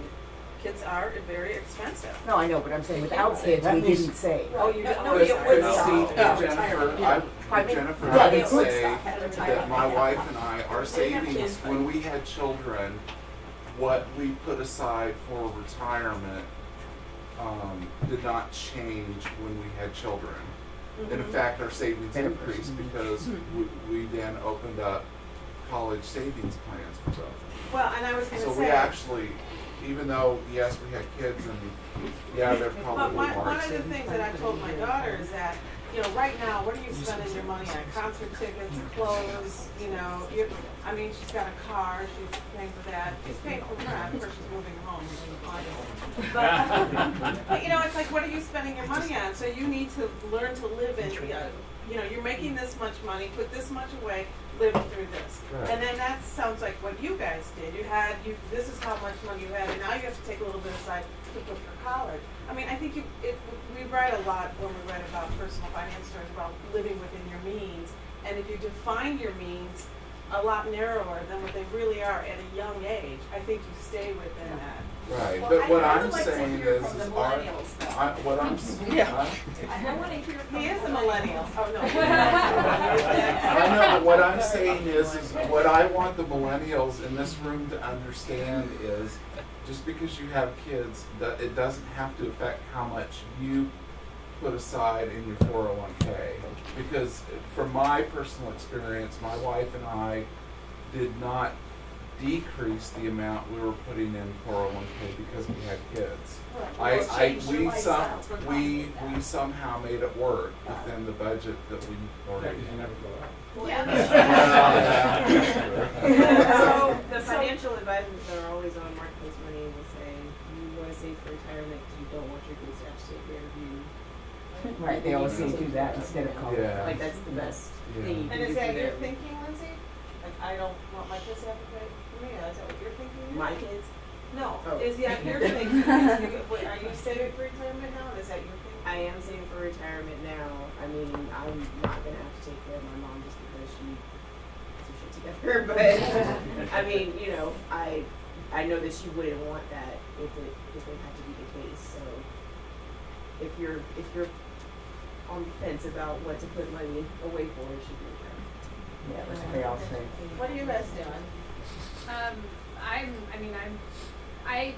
kids are very expensive. No, I know, but I'm saying without kids, That we means- didn't save. Oh, you don't. No, But you would see, stop. Jennifer, Yeah, I they would could say stop at retirement. that my wife and I, our They have savings, kids, when we had children, what we put aside for retirement did not change when we had children. And in fact, our savings increased because we then opened up college savings plans for both. Well, and I was going to So say. we actually, even though, yes, we had kids and, yeah, they're But probably one more. of the things that I told my daughter is that, right now, what are you spending your money on? Concert tickets, clothes, I mean, she's got a car, she's paying for that, she's paying for rent, of course she's moving home in August. But it's like, what are you spending your money on? So you need to learn to live in, you're making this much money, put this much away, live through this. Right. And then that sounds like what you guys did. This is how much money you had, and now you have to take a little bit aside to put for college. I mean, I think we write a lot when we write about personal finance stories about living within your means. And if you define your means a lot narrower than what they really are at a young age, I think you stay within that. Right, Well, but what I I'm would like to saying hear is, from the our, millennials, though. what I'm, s- Yeah. huh? I want to hear from He is a the millennial. Oh, no. I know, but what I'm saying is what I want the millennials in this room to understand is, just because you have kids, that it doesn't have to affect how much you put aside in your 401k. Because from my personal experience, my wife and I did not decrease the amount we were putting in 401k because we had kids. We somehow made it work within the budget that we already had. So the financial advisors that are always on Marketplace Money will say, you want to save for retirement because you don't want your kids to have to take care of you. Right, they always say do that instead of college. Yeah. Like that's the best Yeah. thing you And can do is for that your them. thinking, Lindsay? Like, I don't want my kids to have to pay for me? Is that what you're thinking? My kids? No. Oh. Is that your thinking? Are you saving for retirement now? Is that your thinking? I am saving for retirement now. I mean, I'm not gonna have to take care of my mom just because she gets her shit together. But I mean, I know that she wouldn't want that if it had to be the case. So if you're on the fence about what to put money away for, it should be retirement. Yeah, that's what they all say. What are you guys doing? I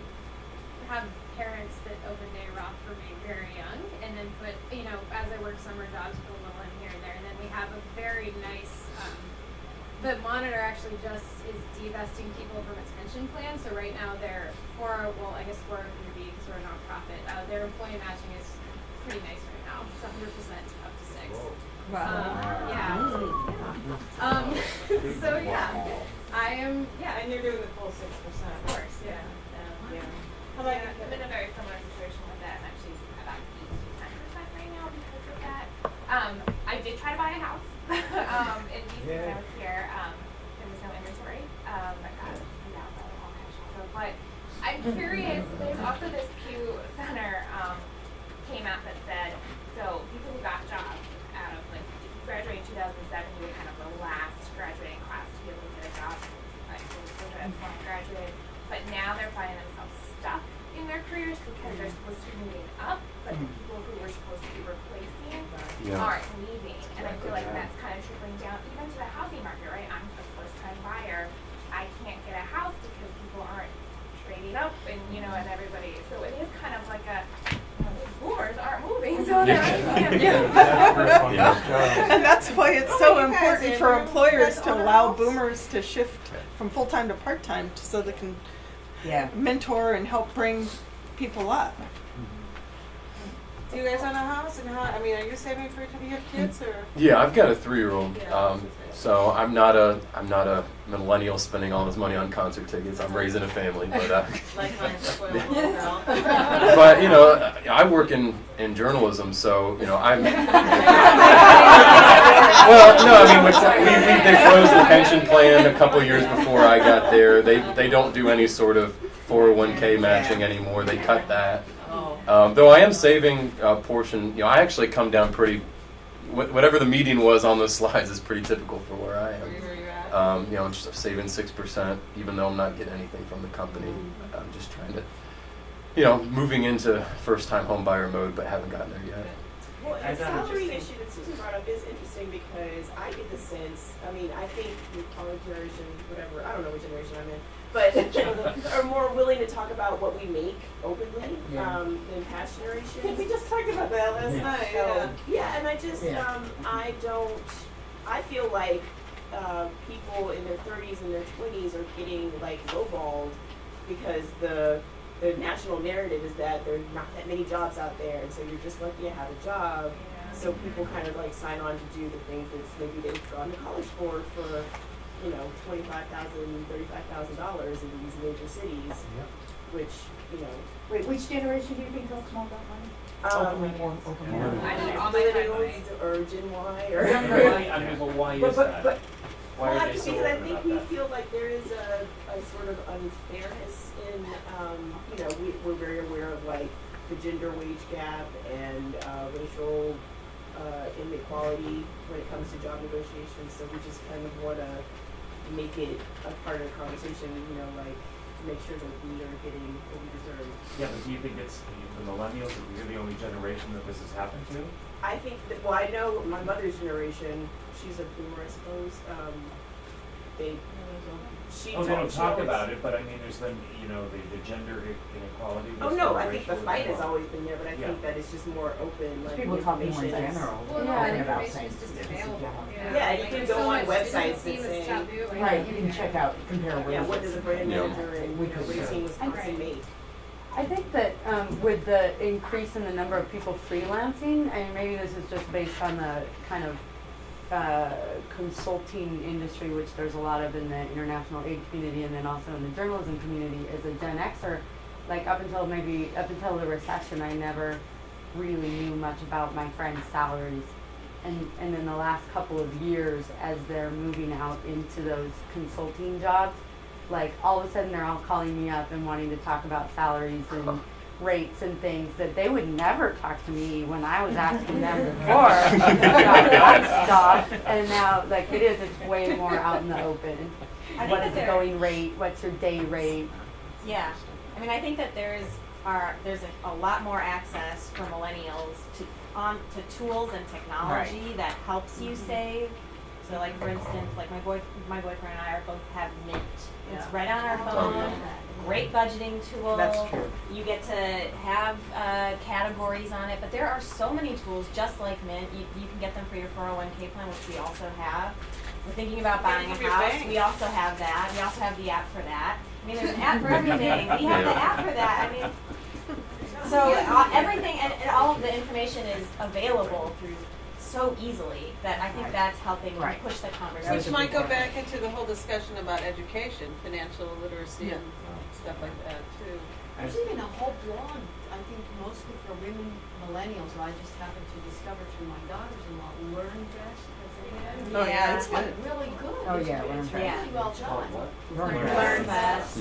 have parents that opened a Roth for me very young, and then put, you know, as I work summer jobs, put a little in here and there, and then we have a very nice, the monitor actually just is divesting people from its pension plan, so right now they're 403B, because we're a nonprofit, their employee matching is pretty nice right now, it's 100% up to 6. So yeah, I am, And you're doing the full 6%. of course, yeah. How about Yeah, I'm in a very similar situation with that. I'm actually about 8 to 10% right now because of that. I did try to buy a house in DC when I was here. There was no inventory. I got it out by all cash offer. But I'm curious. There's also this Pew Center came out that said, so people who got jobs out of like graduating in 2007, you were kind of the last graduating class to be able to get a job. Like graduated. But now they're finding themselves stuck in their careers because they're supposed to be moving up, but the people who we're supposed to be replacing aren't leaving. And I feel like that's kind of trickling down even to the housing market, right? I'm a first-time buyer. I can't get a house because people aren't trading up and, you know, and everybody. So it is kind of like a, boomers aren't moving, so they're And that's why it's so important for employers to allow boomers to shift from full-time to part-time so they can mentor and help bring people up. Do you guys own a house? And how, I mean, are you saving for it? Do you have kids or? Yeah, I've got a 3-year-old. So I'm not a millennial spending all his money on concert tickets. I'm raising a family, but Like my spoiled little girl. but you know, I work in journalism, so you know I'm. Well, no, I mean they froze the pension plan a couple years before I got there. They don't do any sort of 401k matching anymore. They cut that. Though I am saving a portion. You know, I actually come down pretty. Whatever the median was on those slides is pretty typical for where I am. Where you're at? You know, I'm just saving 6%, even though I'm not getting anything from the company. I'm just trying to, you know, moving into first-time home buyer mode, but haven't gotten there yet. Well, the salary issue that Susan brought up is interesting because I get the sense, I mean, I think our generation, whatever, I don't know what generation I'm in, but are more willing to talk about what we make openly than past generations. We just talked about that last night. Yeah, and I just, I feel like people in their 30s and their 20s are getting like lowballed because the national narrative is that there are not that many jobs out there, and so you're just lucky to have a job. So people kind of like sign on to do the things that maybe they've gone to college for you know, $25,000, $35,000 in these major cities, which, you know. Wait, which generation do you think talks more about money? Millennials or Gen Y or. I mean, well, why is that? Why are they so because I open think about we that? feel like there is a sort of unfairness in, you know, we're very aware of like the gender wage gap and racial inequality when it comes to job negotiations. So we just kind of want to make it a part of the conversation, you know, like make sure that we are getting what we deserve. Yeah, but do you think it's the millennials, that we're the only generation that this has happened to? I think that, well, I know my mother's generation, she's a boomer, I suppose. She They don't talk always, about it, but I mean, there's then, you know, the gender inequality. Oh no, I think the fight has always been there, but I Yeah. think that it's just more open, like People talking more in information. general. Well, than and about information saying is just specific available. general. Yeah, you Like, can there's go so on much, it doesn't websites seem that as say, taboo, I Right, think. you can check out, compare wages. yeah, what does a brand Yeah. manager in We you know, could Racine, share. Wisconsin make? I think that with the increase in the number of people freelancing, and maybe this is just based on the kind of consulting industry, which there's a lot of in the international aid community and then also in the journalism community, as a Gen Xer, like up until the recession, I never really knew much about my friends' salaries. And in the last couple of years, as they're moving out into those consulting jobs, like all of a sudden they're all calling me up and wanting to talk about salaries and rates and things that they would never talk to me when I was asking them before about that stuff. And now, like it's way more out in the open. What is the going rate? What's your day rate? Yeah, I mean, I think that there's a lot more access for millennials to tools and technology that helps you save. So like for instance, like my boyfriend and I are both have Mint. It's Yeah. right on our phone. Great budgeting tool. That's true. You get to have categories on it, but there are so many tools just like Mint. You can get them for your 401k plan, which we also have. We're thinking about buying a From your house. bank. We also have that. We also have the app for that. I mean, there's an app for everything. We have the app for that. I mean, so everything and all of the information is available through so easily that I think that's helping Right. push the Which conversation. might go back into the whole discussion about education, financial literacy and stuff like that too. There's even a whole blog, I think mostly for women millennials, I just happened to discover through my daughters-in-law, Learn Best. Oh, yeah, it's It's like good. really good. Oh, yeah, Learn It's Best. really well done. Learn Best.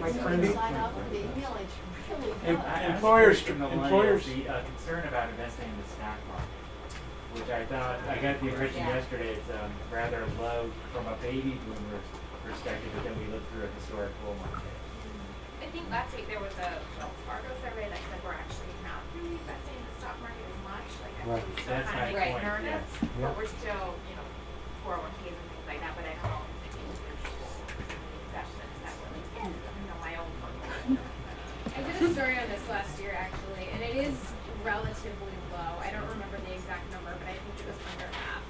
My So friend- you sign up for the email, it's really good. Employers, The concern about investing in the stock market, which I thought, I got the impression yesterday, it's rather low from a baby boomer perspective, but then we looked through a historic bull market. I think last week there was a Wells Fargo survey that said we're actually not really investing in the stock market as much. Like, I Right. think we still That's kind of my make point, nervous, Yeah. but we're still, 401ks and things like that, but I don't know if individual investments that really, my own portfolio. I did a story on this last year actually, and it is relatively low. I don't remember the exact number, but I think it was under half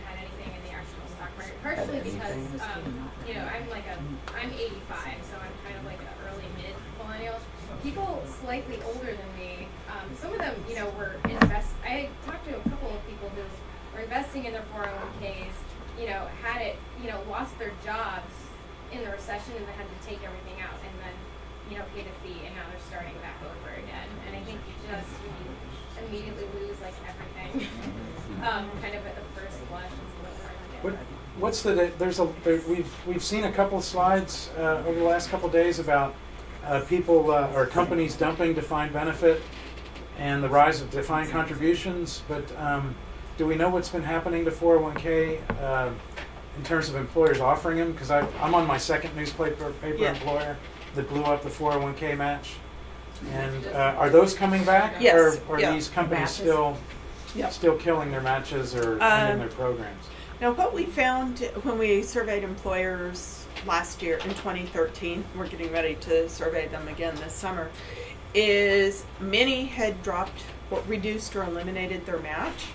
had anything in the actual stock market. Partially because I'm 85, so I'm kind of like an early mid millennial. People slightly older than me, some of them, were I talked to a couple of people who were investing in their 401ks, had it, lost their jobs in the recession and then had to take everything out and then, paid a fee and now they're starting back over again. And I think you immediately lose like everything, kind of at the first blush. What's we've seen a couple of slides over the last couple of days about people or companies dumping defined benefit and the rise of defined contributions, but do we know what's been happening to 401k in terms of employers offering them? Because I'm on my second newspaper employer that blew up the 401k match. And are those coming back? Yes, Or are yeah. these companies Matches. still killing their matches or ending their programs? Now, what we found when we surveyed employers last year in 2013, we're getting ready to survey them again this summer, is many had dropped, or reduced or eliminated their match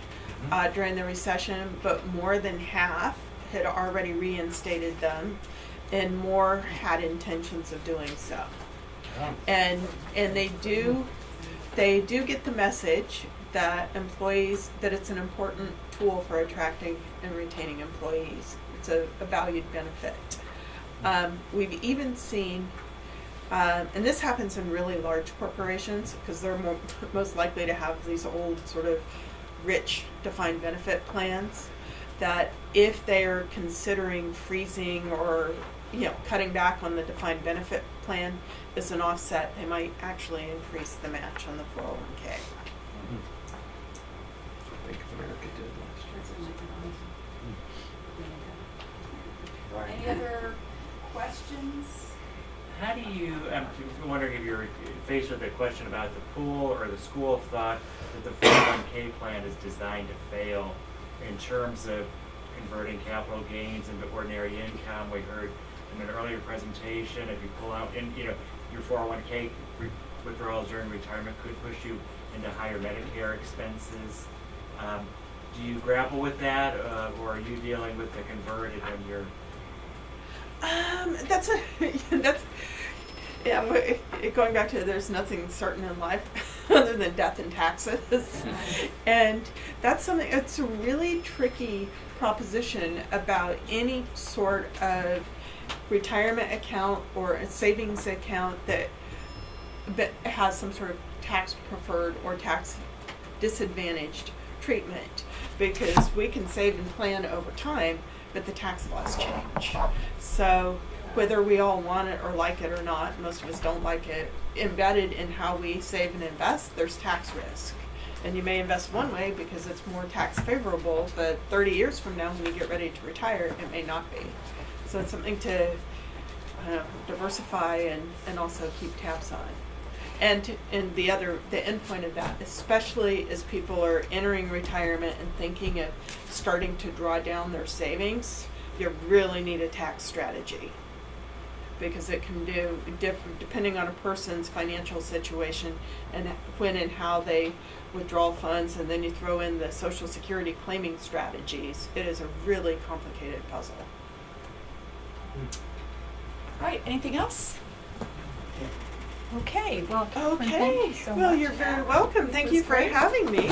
during the recession, but more than half had already reinstated them, and more had intentions of doing so. Oh. And they do get the message that that it's an important tool for attracting and retaining employees. It's a valued benefit. We've even seen, and this happens in really large corporations because they're most likely to have these old sort of rich defined benefit plans, that if they're considering freezing or cutting back on the defined benefit plan as an offset, they might actually increase the match on the 401k. Bank of America did last year. Any other questions? How do you, I'm wondering if you're faced with a question about the pool or the school of thought that the 401k plan is designed to fail in terms of converting capital gains into ordinary income. We heard in an earlier presentation, if you pull out, your 401k withdrawals during retirement could push you into higher Medicare expenses. Do you grapple with that, or are you dealing with the converted when you're? Going back to there's nothing certain in life other than death and taxes, and that's something. It's a really tricky proposition about any sort of retirement account or a savings account that has some sort of tax preferred or tax disadvantaged treatment, because we can save and plan over time, but the tax laws change. So whether we all want it or like it or not, most of us don't like it, embedded in how we save and invest, there's tax risk. And you may invest one way because it's more tax favorable, but 30 years from now when you get ready to retire, it may not be. So it's something to diversify and also keep tabs on. And the end point of that, especially as people are entering retirement and thinking of starting to draw down their savings, you really need a tax strategy. Because it can do different, depending on a person's financial situation and when and how they withdraw funds, and then you throw in the Social Security claiming strategies. It is a really complicated puzzle. All right, anything else? Okay, well, Catherine, thank Okay, you so well, much. you're very welcome. Thank It you was for great. having me.